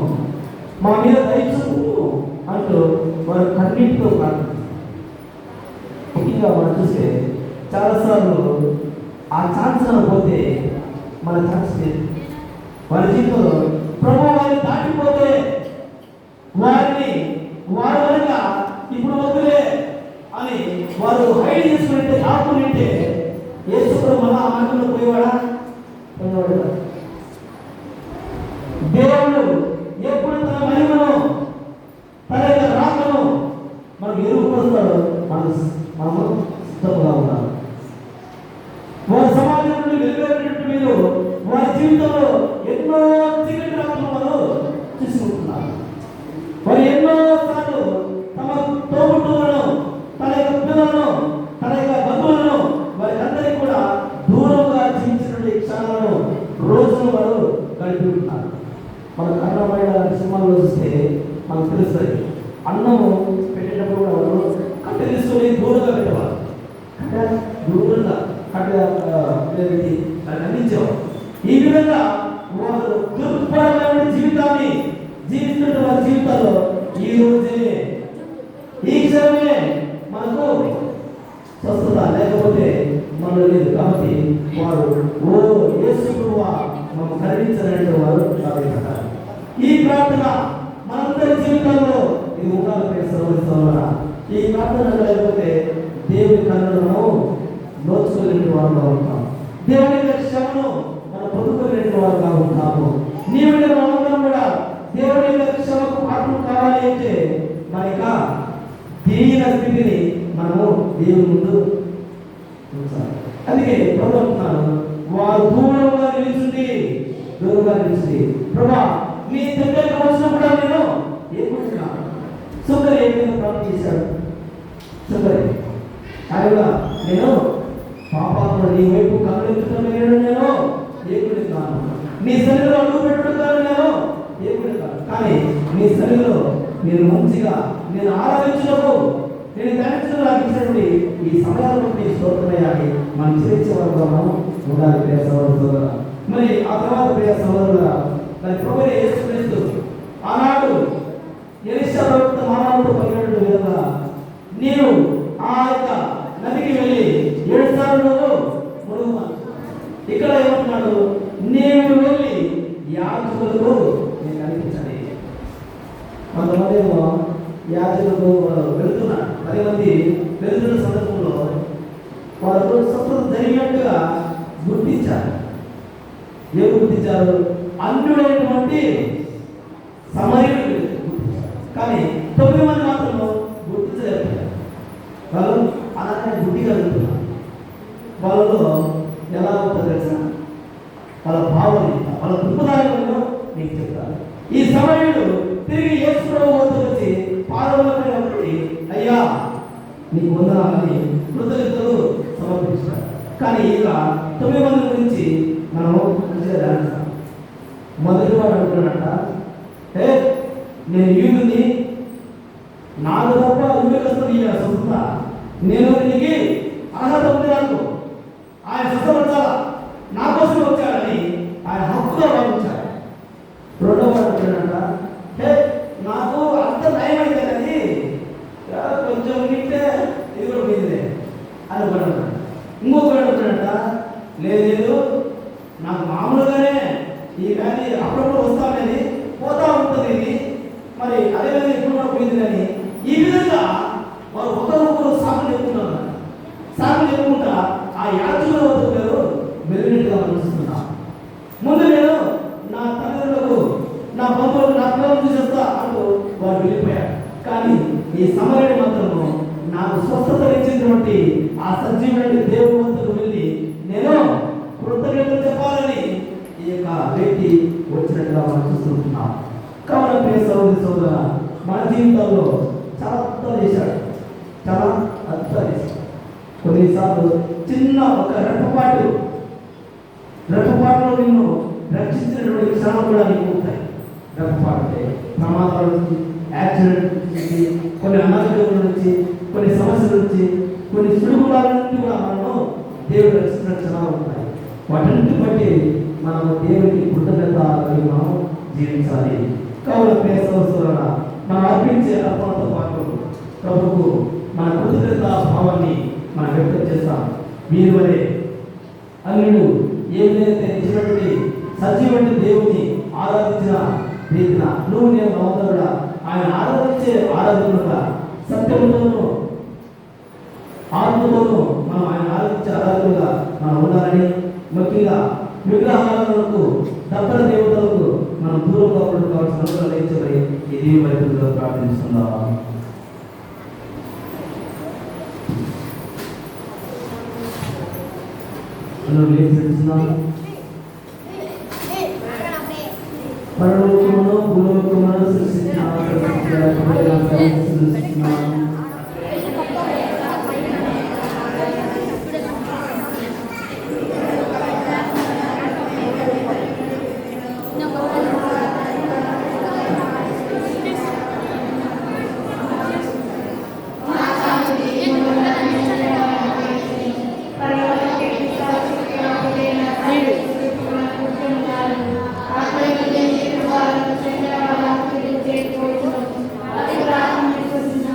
మా మీద దయచూపుము అంటూ వారు కన్నీటితో ప్రార్థన. ముఖ్యంగా మనం చూస్తే చాలాసార్లు ఆ ఛాన్స్ పోతే మన ఛాన్స్ లేదు. వారి జీవితంలో ప్రభు వారిని దాటిపోతే వారిని వారి వల్ల ఇప్పుడు వద్దులే అని వారు హైడ్ చేసుకుంటే ఆపుకుంటే యేసు ప్రభు మళ్ళా ఆ మార్గంలో పోయేవాడా? దేవుడు ఎప్పుడు తన మహిమను తన యొక్క రాకను మనకు ఎరుగుపరుస్తాడు. మనము సిద్ధంగా ఉన్నాం. వారి సమాజం నుండి వెలువడినట్టు మీరు వారి జీవితంలో ఎన్నో చీకటి రాత్రులను తీసుకుంటున్నారు. వారు ఎన్నో సార్లు తమ తోబుట్టువులను, తన యొక్క పిల్లలను, తన యొక్క బంధువులను వారి అందరికీ కూడా దూరంగా జీవించినటువంటి క్షణాలను, రోజులు వారు గడిపి ఉంటున్నారు. మన కన్నమైన సినిమాల్లో చూస్తే మనకు తెలుస్తుంది. అన్నము పెట్టేటప్పుడు కూడా వాళ్ళు కట్టె తీసుకొని దూరంగా పెట్టేవారు. దూరంగా అందించేవారు. ఈ విధంగా వారు దుర్భరమైన జీవితాన్ని జీవిస్తున్న వారి జీవితాల్లో ఈ రోజే ఈ క్షణమే మనకు స్వస్థత లేకపోతే మనలో లేదు. కాబట్టి వారు ఓ యేసు ప్రభువా మనం కరుణించాలంటే వారు ప్రార్థిస్తారు. ఈ ప్రార్థన మనందరి జీవితంలో ఇది ఉండాలి. సహోదరులారా, ఈ ప్రార్థన లేకపోతే దేవుని కరుణను నోచుకోలేని వారుగా ఉంటాం. దేవుని యొక్క క్షమను మనం పొందుకోలేని వారుగా ఉంటాము. నీవు మనందరం కూడా దేవుని యొక్క క్షమకు పాత్రలు కావాలి అంటే మన యొక్క దీన స్థితిని మనము దేవుని ముందు ఉంచాలి. అందుకే ప్రభు అంటున్నాను, వారు దూరంగా నిలిచింది ప్రభా నీ దగ్గరికి వచ్చినప్పుడు నేను ఏమనుకున్నాను? సుందరి ఏ విధంగా ప్రార్థన చేశాడు? సుందరి ఆయన నేను పాపాత్మ నీ వైపు కనులెత్తుకుని నేను ఏకుడుతాను, నీ సన్నిధిలో అడుగు పెట్టుకుంటాను నేను ఏకుడుతాను. కానీ నీ సన్నిధిలో నేను మంచిగా నేను ఆరాధించడము నేను ధ్యానించడం నాకు ఇచ్చినటువంటి ఈ సమయాలను బట్టి స్తోత్రమయ్యాలి. మనం చేసే వరకు మనం ఉండాలి. ప్రియ సహోదరుల, మరి ఆ తర్వాత ప్రియ సహోదరుల దాని ప్రభువే యేసుక్రీస్తు ఆనాడు ఎలీషా ప్రవక్త మానవులతో పలికినటువంటి విధంగా నేను ఆ యొక్క నదికి వెళ్ళి 7 సార్లు మునుగుమని. ఇక్కడ ఏమంటున్నాడు? నేను వెళ్ళి యాజకులకు నేను కనిపించాలి. కొంతమంది ఏమో యాజకులకు వెళ్తున్నారు. 10 మంది వెళ్తున్న సందర్భంలో వారు స్వస్థత జరిగినట్టుగా గుర్తించారు. ఏమి గుర్తించారు? అన్యుడైనటువంటి సమరయుడు గుర్తించారు. కానీ 9 మంది మాత్రం గుర్తించలేరు. వాళ్ళు అలానే గుడ్డిగా వెళ్తున్నారు. వాళ్ళలో ఎలా ఉంటుందో తెలుసా? వాళ్ళ భావన వాళ్ళ దృక్పథాలను నీకు చెప్తారు. ఈ సమరయుడు తిరిగి యేసు ప్రభువు వద్దకు వచ్చి పాదములపై ఒకటి అయ్యా నీకు వందనాలని కృతజ్ఞతలు సమర్పిస్తారు. కానీ ఇక 9 మంది గురించి మనము మంచిగా ధ్యానిస్తాం. మొదటి వాడు అనుకున్నాడంట, నేను యూదుని, నాకు తప్ప యూదులకి స్వస్థత నేను నీకు అర్హత ఉంది, నాకు ఆయన స్వస్థపరచాలా, నా కోసం వచ్చాడని ఈ వ్యాధి అప్పుడప్పుడు వస్తా అనేది పోతా ఉంటుంది ఇది, మరి అదేవిధంగా ఎప్పుడు కూడా పోయింది కానీ ఈ విధంగా వారు ఒకరొకరు సాగులు చెప్పుకుంటున్నారు. సాగులు చెప్పుకుంటా ఆ యాత్రికుల వద్దకు గారు మెరుగైనట్టుగా మనసుకున్నా. ముందు నేను నా తల్లిదండ్రులకు, నా బంధువులకు, నా పిల్లలను చూసేస్తా అంటూ వారు వెళ్ళిపోయారు. కానీ ఈ సమరయుడు మాత్రము నాకు స్వస్థత ఇచ్చినటువంటి ఆ సజీవుడి దేవుడి వద్దకు వెళ్ళి నేను కృతజ్ఞతలు చెప్పాలని ఈ యొక్క వ్యక్తి వచ్చినట్టుగా మనం చూస్తుంటున్నాం. కావున ప్రియ సహోదరి సోదర, మన జీవితంలో చాలా అద్భుతాలు చేశాడు, చాలా అద్భుతాలు చేశాడు. కొన్నిసార్లు చిన్న ఒక రెప్పపాటులో నిన్ను రక్షించినటువంటి క్షణం కూడా నీకు ఉంటాయి. రెప్పపాటే ప్రమాదాల నుంచి, యాక్సిడెంట్ నుంచి, కొన్ని అనారోగ్యాల నుంచి, కొన్ని సమస్యల నుంచి, కొన్ని సుడుగుడాల నుండి కూడా మనము దేవుడు రక్షించిన క్షణాలు ఉంటాయి. వాటిని బట్టి మనము దేవుడికి కృతజ్ఞత కలిగి మనం జీవించాలి. కావున ప్రియ సహోదరులారా, మనం అర్పించే అర్పణతో పాటు ప్రభువుకు మన కృతజ్ఞత భావాన్ని మనం వ్యక్తం చేస్తాం. మీరు వలె అన్యుడు ఏ విధంగా ఇచ్చినటువంటి సజీవుడి దేవుని ఆరాధించిన రీతిన నువ్వు నేను నమ్మకముగా ఆయన ఆరాధించే ఆరాధకులుగా సత్యముతోనూ ఆత్మతోనూ మనం ఆయన ఆరాధించే ఆరాధకులుగా మనం ఉండాలని, ముఖ్యంగా విగ్రహాలకు దప్పల దేవతలకు మనం దూరంగా కావాల్సిన లేచబడి ఇది వైపుగా ప్రార్థిస్తున్నాం. పరలోకమును భూలోకమును సృష్టించిన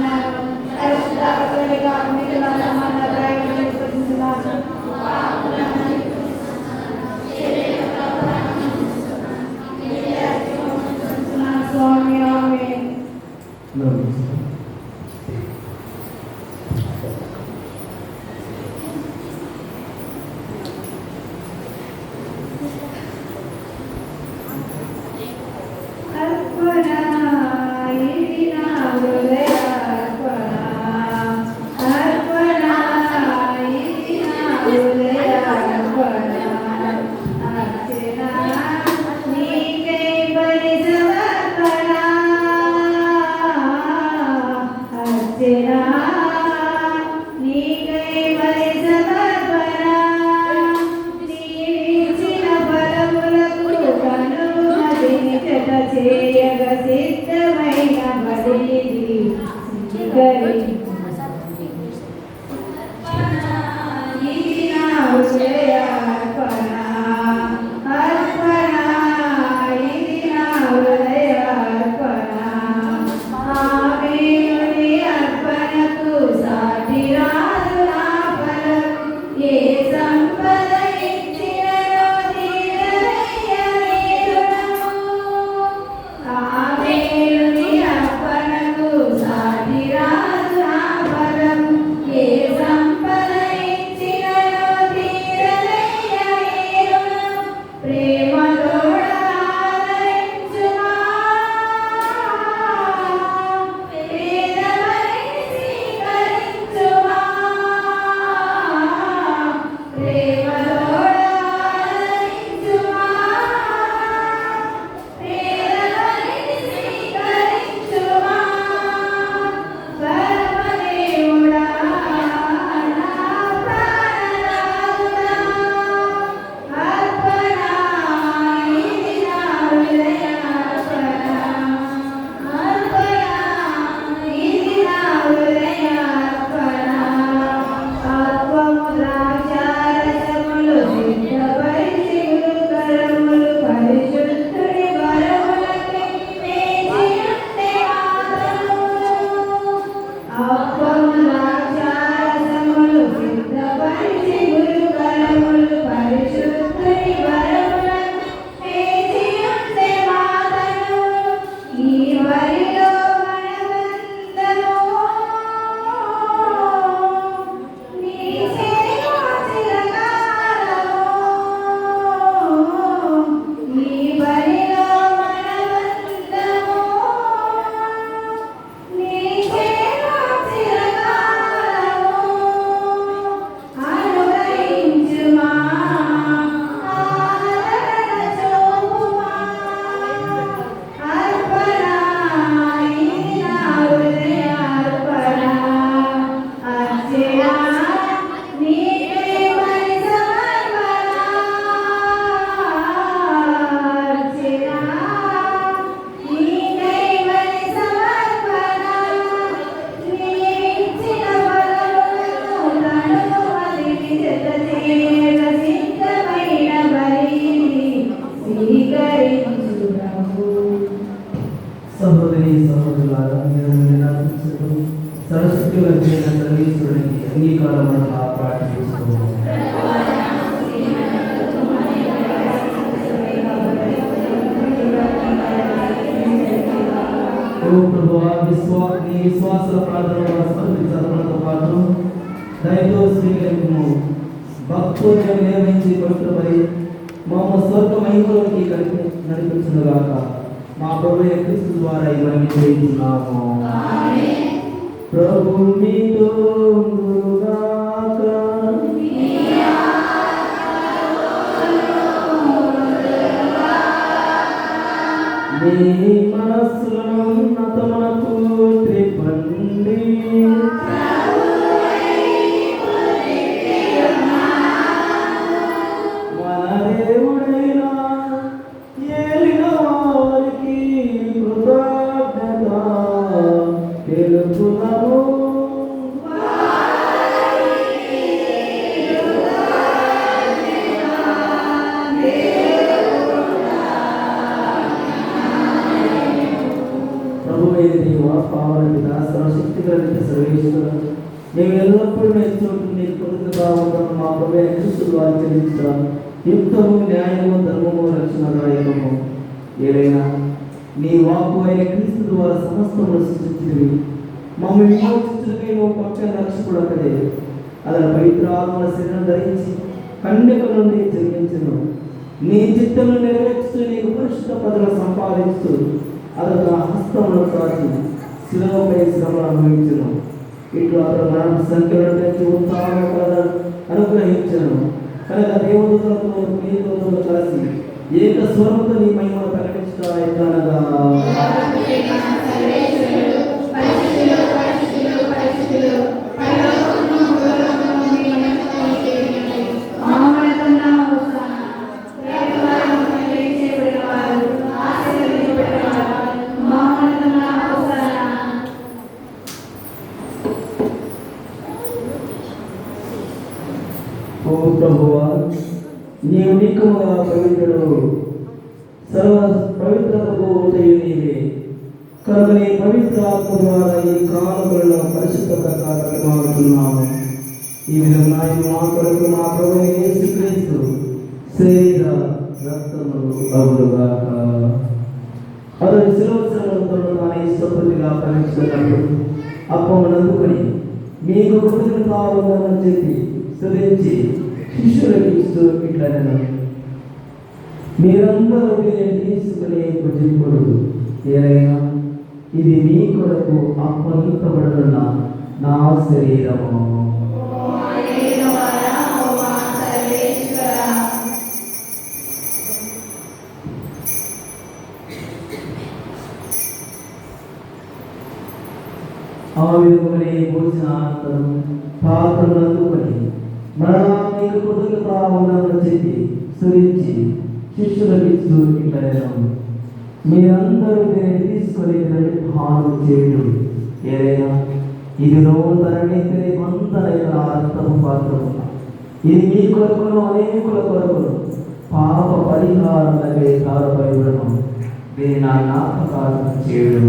Amen. స్వీకరించుటకు. సహోదరి సహోదరులారా, మీరు నిరాశించడం సరస్వతి వచ్చిన సర్వీశ్వరునికి అంగీకారం ప్రార్థించుకోవాలి. ఓ ప్రభువా, నీ విశ్వాసాల ప్రార్థనలో సమర్పించడంతో పాటు దయతో స్వీకరించుము. భక్తులను నిర్వహించి పవిత్రపై మమ్మల్ని స్వర్గ మహిమలోకి నడిపించుగాక. మా ప్రభు క్రీస్తు ద్వారా ఇవన్నీ చేయించున్నాము. ప్రభు మీతో ఉండుగాక. మీ మనస్సులను ఉన్నతమునకు త్రిప్పండి. మన దేవుడైన ఏలిన వారికి కృతజ్ఞత తెలుపుదాము. మేము ఎల్లప్పుడూ నేర్చుకుంటూ నీకు కృతజ్ఞతగా ఉంటాము. మా ప్రభు క్రీస్తు ద్వారా చెల్లించడం యుక్తము, న్యాయము, ధర్మము, రక్షణదాయకము. ఏదైనా నీ వాక్కు అయిన క్రీస్తు ద్వారా సమస్తము సృష్టించినవి. మమ్మల్ని విమోచించుటకై నువ్వు పక్ష రక్షకుడు అక్కడే అలా పవిత్ర ఆత్మల శరీరం ధరించి కన్యక నుండి జన్మించను. నీ చిత్తమును నెరవేర్చుతూ నీకు పరిశుద్ధ పదవులు సంపాదిస్తూ అతను హస్తమును చాచి శిలవపై శ్రమను అనుభవించను. ఇట్లా అతను మరణ సంఖ్యలో అనుగ్రహించను. కనుక దేవదూతలతో నీతో కలిసి ఏక స్వరముతో నీ మహిమను ప్రకటించడం ఎట్లనగా, ఓ ప్రభువా, నీవు నిక్కముగా పవిత్రుడు, సర్వ పవిత్రతకు ఊటయు నీవే. కనుక నీ పవిత్ర ఆత్మ ద్వారా ఈ కాలములలో పరిశుద్ధత ప్రతిమాడుతున్నాము. ఈ విధంగా మా కొరకు మా ప్రభువైన యేసుక్రీస్తు శరీర రక్తములు అగులుగాక. అతని శిరోశ్రమంతో తాను ఇష్టపతిగా పరీక్షించినప్పుడు అప్పమును అందుకొని మీకు కృతజ్ఞతావందనం చెప్పి స్తుతించి శిష్యులకు ఇస్తూ ఇట్లా మీరందరూ తీసుకునే భుజింపుడు. ఏదైనా ఇది మీ కొరకు అప్పగింపబడుతున్న నా శరీరము. ఆ విధమునే భోజనానంతరం పాత్రను అందుకొని మరలా మీకు కృతజ్ఞతావందనం చెప్పి స్తుతించి శిష్యులకు ఇస్తూ ఇట్లా మీరందరూ దీన్ని తీసుకొని పానం చేయడం. ఏదైనా ఇది నూతన నిబంధనైన రక్తపు పాత్రము. ఇది మీ కొరకును అనేకుల కొరకును పాప పరిహారం కారపడడం. దీన్ని నా జ్ఞాపకార్థం చేయడం.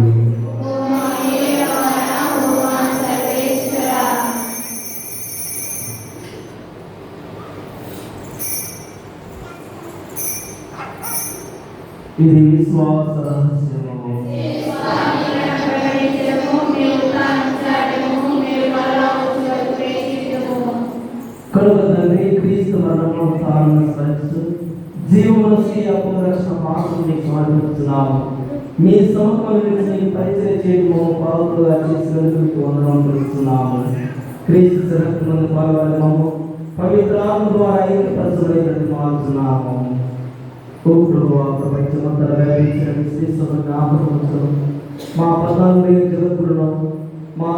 ఇది విశ్వాస రహస్యము. కనుక తండ్రి క్రీస్తు మరణము తాను స్మరిస్తూ జీవమును స్వీయ పునరక్షణ మాసం నీకు సమర్పిస్తున్నాము. మీ సమకూలని పరిచయం చేయడము పావులుగా చేసినందుకు వందనం తెలుస్తున్నాము. క్రీస్తు రక్తమందు పాల్గొనము పవిత్ర ఆత్మ ద్వారా ఐక్యపరచుడైనట్టు మారుతున్నాము. ఓ ప్రభువా, ప్రపంచమంతా వ్యాపించిన విశ్వేశ్వర జ్ఞాపకం మా ప్రధాన జగత్తులను మా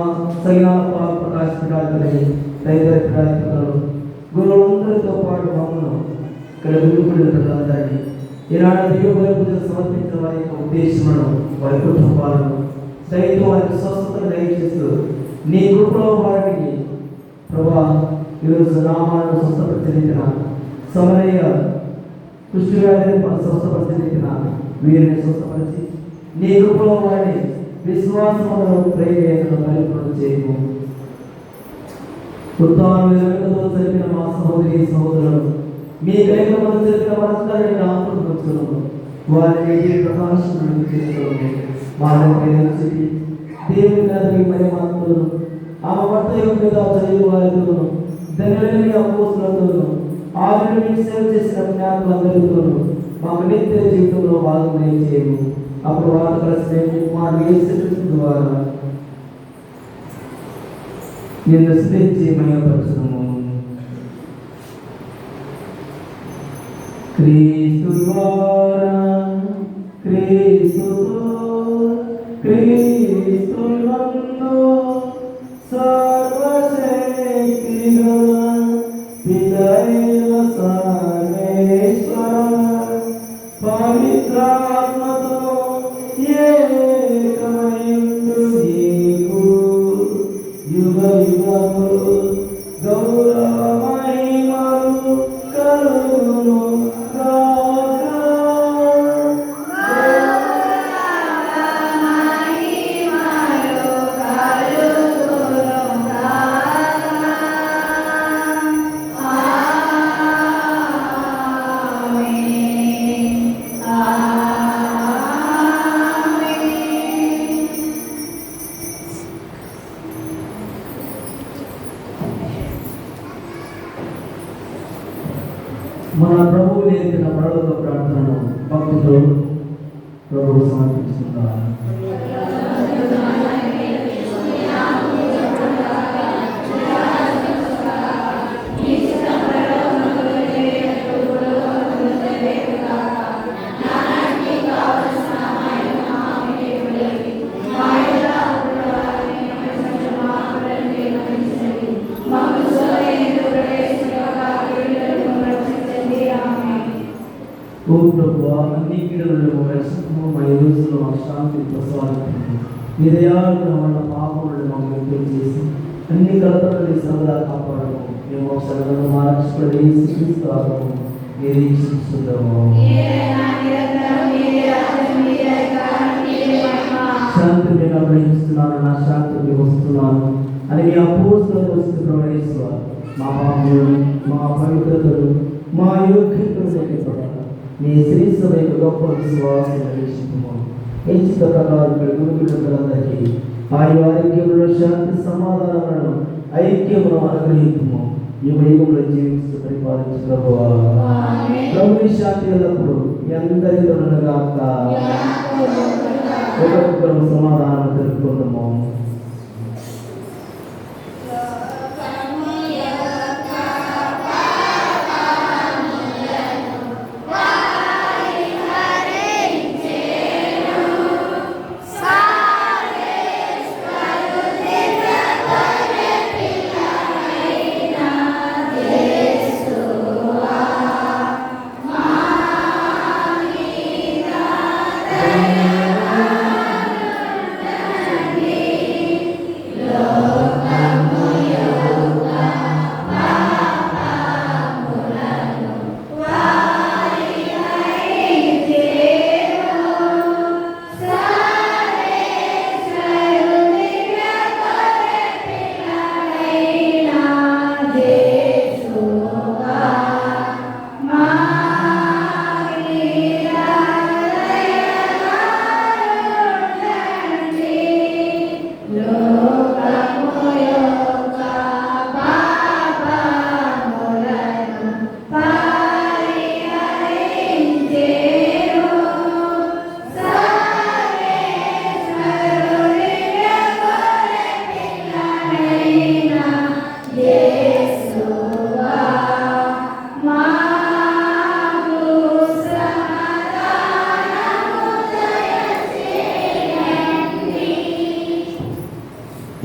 సైనాల ప్రకాశపడాలని తదితర గురువులందరితో పాటు మమ్మల్ని ఇక్కడ గురుకులందరినీ ఈనాడు దిగుబడి పూజలు సమర్పించిన వారి యొక్క ఉద్దేశములను వారి కుటుంబాలను సైతం వారికి స్వస్థతను దయచేస్తూ నీ కృపలో వారికి ప్రభా ఈరోజు నామాలను స్వస్థపరిచిన సమరయ్య కుష్టి వ్యాధిని స్వస్థపరిచిన వీరిని స్వస్థపరిచి నీ కృపలో వారిని విశ్వాసములో ప్రేరణను పరిపూర్ణ చేయము. ఉత్తమతో జరిపిన మా సహోదరి సహోదరులు మీ కైకమతో జరిపిన వారందరినీ ఆత్మను వారిని ప్రకాశం చేసుకోండి. వాళ్ళకి దేవుని గారి పరిమాత్మలను ఆమె భర్త యొక్క చదివి వారితో ధన్యులని అపోస్తులతోనూ ఆవిడ సేవ చేసిన జ్ఞానులందరితోనూ మాకు నిత్య జీవితంలో భాగమే చేయము. అప్పుడు వారు కలిసి మా ద్వారా నిన్ను స్తుతించి మహిమపరచుము. క్రీస్తు ద్వారా క్రీస్తుతో క్రీస్తునందు సర్వశక్తిగా పితైన సర్వేశ్వర పవిత్రాత్మతో ఏకమయుండు నీకు యుగ యుగములు గౌరవ మహిమలు కలుగును గాక. మన ప్రభువు నేర్పిన పరలోక ప్రార్థనను భక్తితో ప్రభువు సమర్పించుకుంటారు. ఓ ప్రభువా, అన్ని కీడులను రక్షణము మా యేసులో మా శాంతి ప్రసాదించండి. మీ దయాళుల వల్ల పాపములను మాకు విడుదల చేసి అన్ని కలతలని సరదా కాపాడము. మేము ఒకసారి మా రక్షకుడు యేసుక్రీస్తు నిరీక్షిస్తున్నాము. శాంతి నేను అభివహిస్తున్నాను, నా శాంతికి వస్తున్నాను అని మీ అపోస్తలులు వస్తూ ప్రవేశిస్తారు. మా పాపములు, మా పవిత్రతలు, మా యోగ్యతలు లెక్కపడాలి. నీ శ్రీశ్వరైన గొప్ప విశ్వాసం హెచ్చిత ప్రకారం గురుకులందరికీ ఆయు ఆరోగ్యంలో శాంతి సమాధానాలను ఐక్యమును అనుగ్రహించము. యుగ యుగంలో జీవిస్తూ పరిపాలించు ప్రభువా. ప్రభుని శాంతి ఎల్లప్పుడు అందరితో గాక. ఒకరికొకరు సమాధానం తెలుపుకుందాము.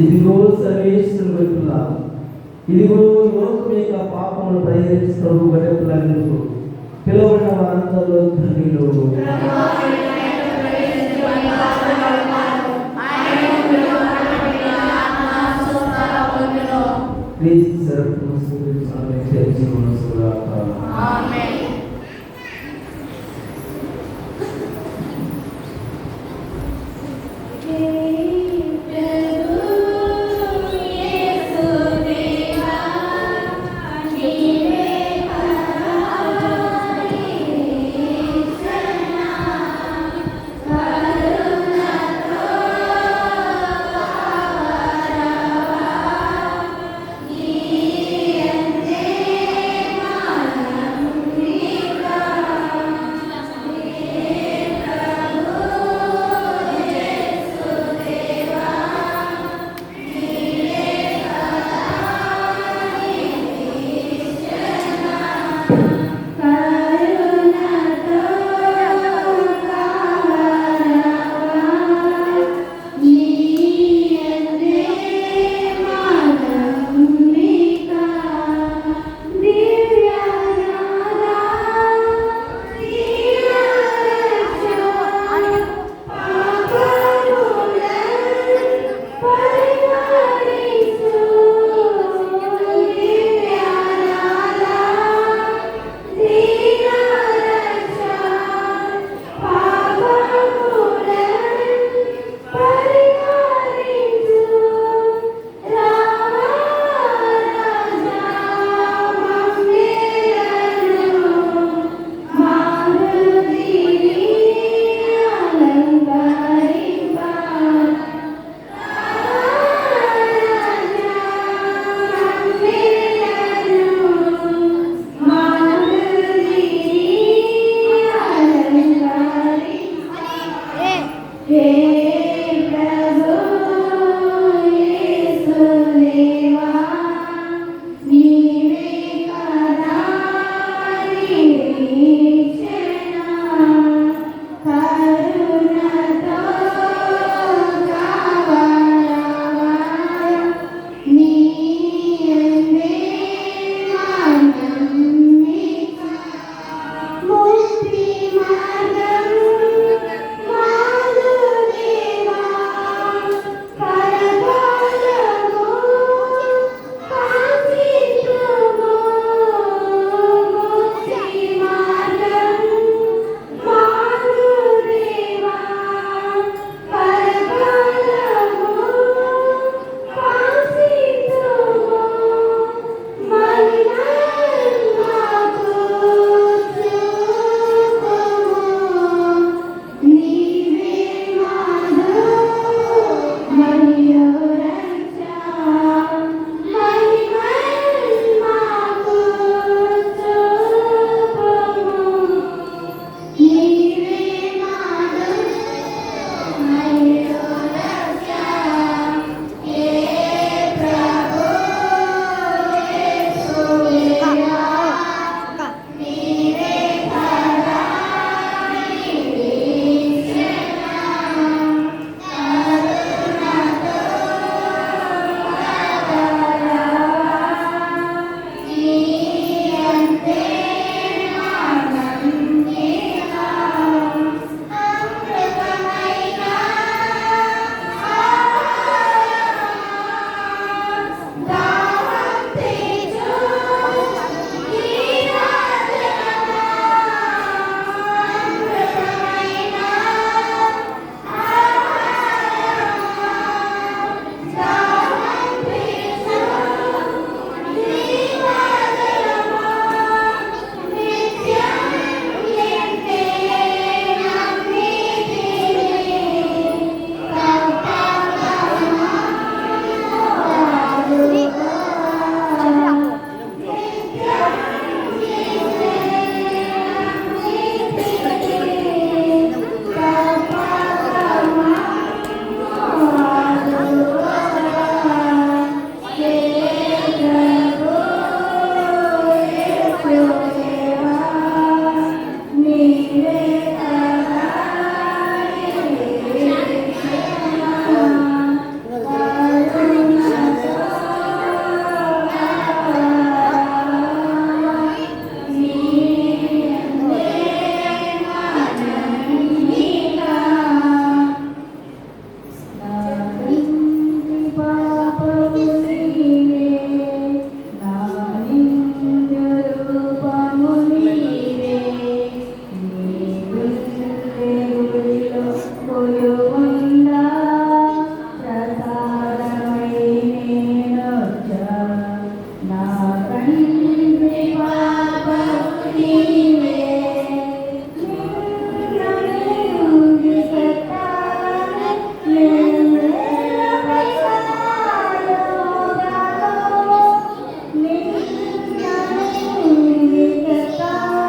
ఇదిగో సర్వేశ్వరుని వైపులా, ఇదిగో లోకం యొక్క పాపములు పరిహరించు ప్రభు గడపలకు పిలువబడిన వారందరూ ధన్యులు. క్రీస్తు సర్వము సుఖాన్ని చేర్చుకొనుగాక. ఆమేన్. కొలువుండా ప్రసాదమై నేనొచ్చా. నా తండ్రి పాపము నీవే, నిన్నను విసర్జిస్తాను, నిన్నెలపై కాలుగాను. నిన్నను విసర్జిస్తాను,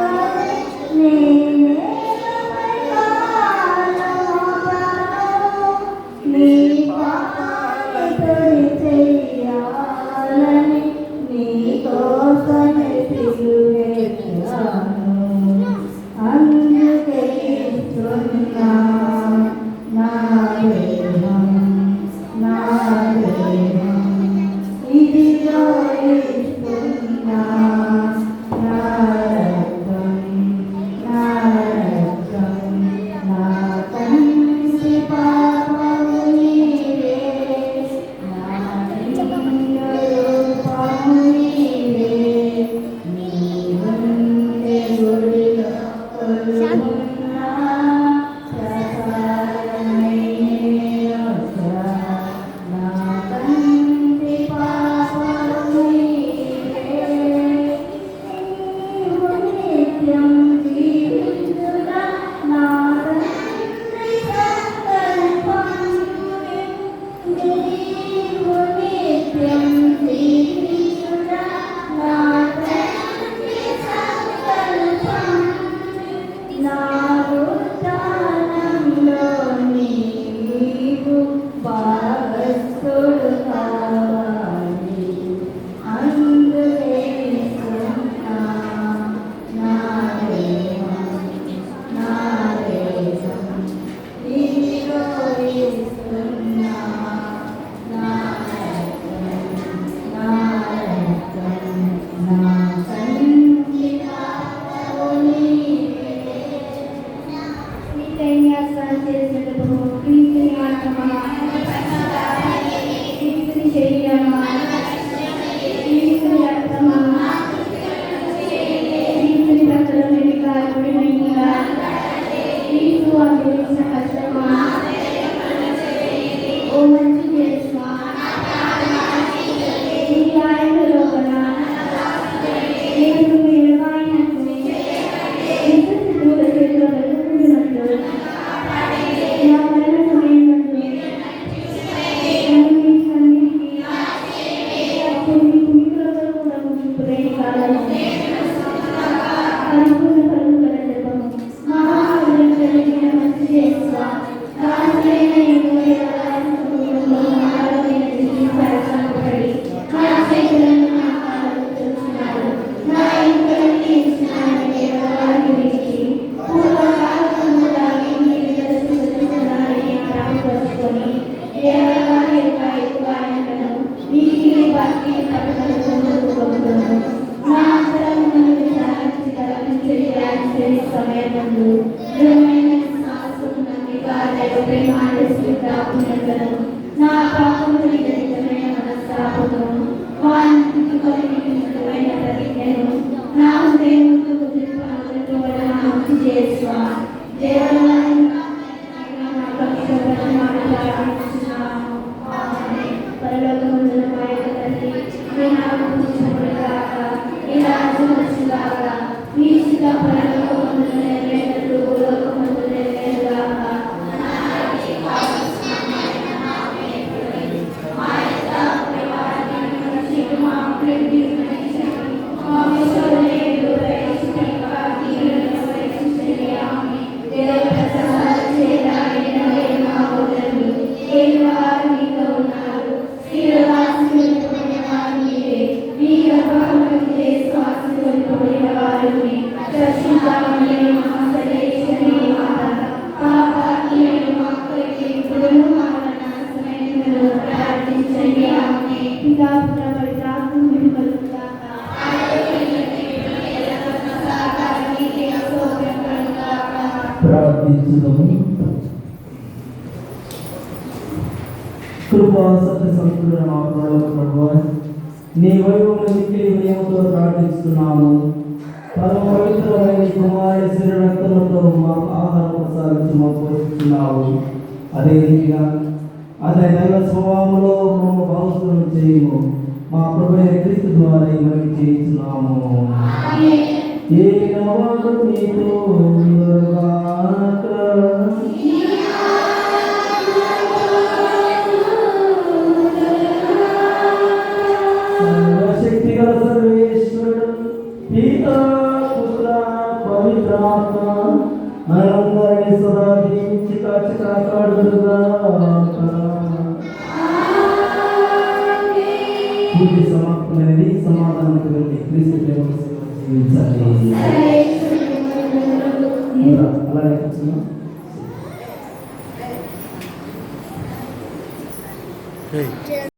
నిన్నెలపై కాలుగాను. నీ పాపాలు తుడిచెయ్యాలని నీకోసమే సిలువెక్కాను. అందుకే ఇస్తున్నా నా దేహం, నా దేహం. ఇదిగో ఇస్తున్నా నా రక్తం, నా రక్తం. నా తండ్రి పాపము నీవే, నా నిండు రూపము నీవే. నీ గుండె గుడిలో కొలువున్నా ప్రసాదమై నేనొచ్చా. నా తండ్రి పాపము నీవే, నీవు నిత్యం జీవించుట నా తండ్రి సంకల్పం. నీవు నిత్యం జీవించుట నా తండ్రి సంకల్పం. నా ఉత్థానంలో నీవు భాగస్థుడు కావాలి. అందుకే ఇస్తున్నా నా దేహం, నా దేహం. ఇదిగో ఇస్తున్నా నా రక్తం, నా రక్తం. నా తండ్రి పాపము నీవే. ఈ కన్యాస్నానం చేసినప్పుడు క్రీస్తుని ఆత్మా, క్రీస్తుని శరీరమా, క్రీస్తుని రక్తమా, క్రీస్తుని రక్తం నుండి కాల్పడినట్టుగా క్రీస్తు అనుభవించిన కష్టమా, ఓ మంచి చేసుమా, ఈ ఆయన లోపల నేను ఎడబాయినట్టు దూర చేతిలో వెతుకుంటున్నట్లు నా మరణ సమయమందు నన్ను మీ సన్నిధికి అప్పుడు మీ కుమికులతో కూడా ముగింపులేని కాలము పరిపూర్ణ ఫలము గల జపము మహావరం కలిగిన మంచి చేసుగా రాజులైన ఎగువరి సమూహంలో మహారాజైన దిగి సరసంపడి నా చేతులను నా కాళ్ళకు తెలుసుకున్నాడు. నా ఇంటిని ఇచ్చినాడు దేవవారి గురించి పూర్వకాలము దాగి మీరు తెలుసుకున్నారని ప్రారంభించుకొని దేవవారి యొక్క ఎక్కువ ఆయనను నీటిని భక్తి పట్టుదలతో ముందుకుపోతున్నాను. నా అంతరంగమును విచారించి తలపించే సమయమందు దృఢమైన విశ్వాసము, నమ్మిక, దైవ ప్రేమ, ఉన్నతను నా పాపములు నిజమైన మనస్తాపమును వానికి కలిగిన ప్రతిజ్ఞను నా హృదయముతో గుర్తింపు మంచి చేసువా. దేవాలయం పరలోకమందున మా యొక్క తండ్రి, మీ నామము పూజింపబడుగాక, మీ రాజ్యం వచ్చుగాక, మీ చిత్త పరలోకమందున నెరవేరినట్లు భూలోకమందు నెరవేరుగాక. ప్రార్థించుదాము. కృపా సత్య సంతులన మా ప్రభువా, నీ వైభవమును మిక్కిలి వినయముతో ప్రార్థిస్తున్నాము. పరమ పవిత్రమైన కుమారి శరీర రక్తములతో మాకు ఆహారం ప్రసాదించి మాకు పోషిస్తున్నావు. అదే రీతిగా అదే దైవ స్వభావంలో మేము భావస్థులం చేయము మా ప్రభు క్రీస్తు ద్వారా మనం చేయించున్నాము. ఏలవాడు నీతో ఉండుగాక. సర్వశక్తిగల సర్వేశ్వరుడు పితా పుత్ర పవిత్రాత్మ మనందరినీ సదా దీవించి కాచి కాపాడుదురుగాక. పూర్తి సమాప్తమైనది. సమాధానంతో వెళ్ళి క్రీస్తు ప్రేమను జీవించాలి. అలాగే కూర్చున్నాం.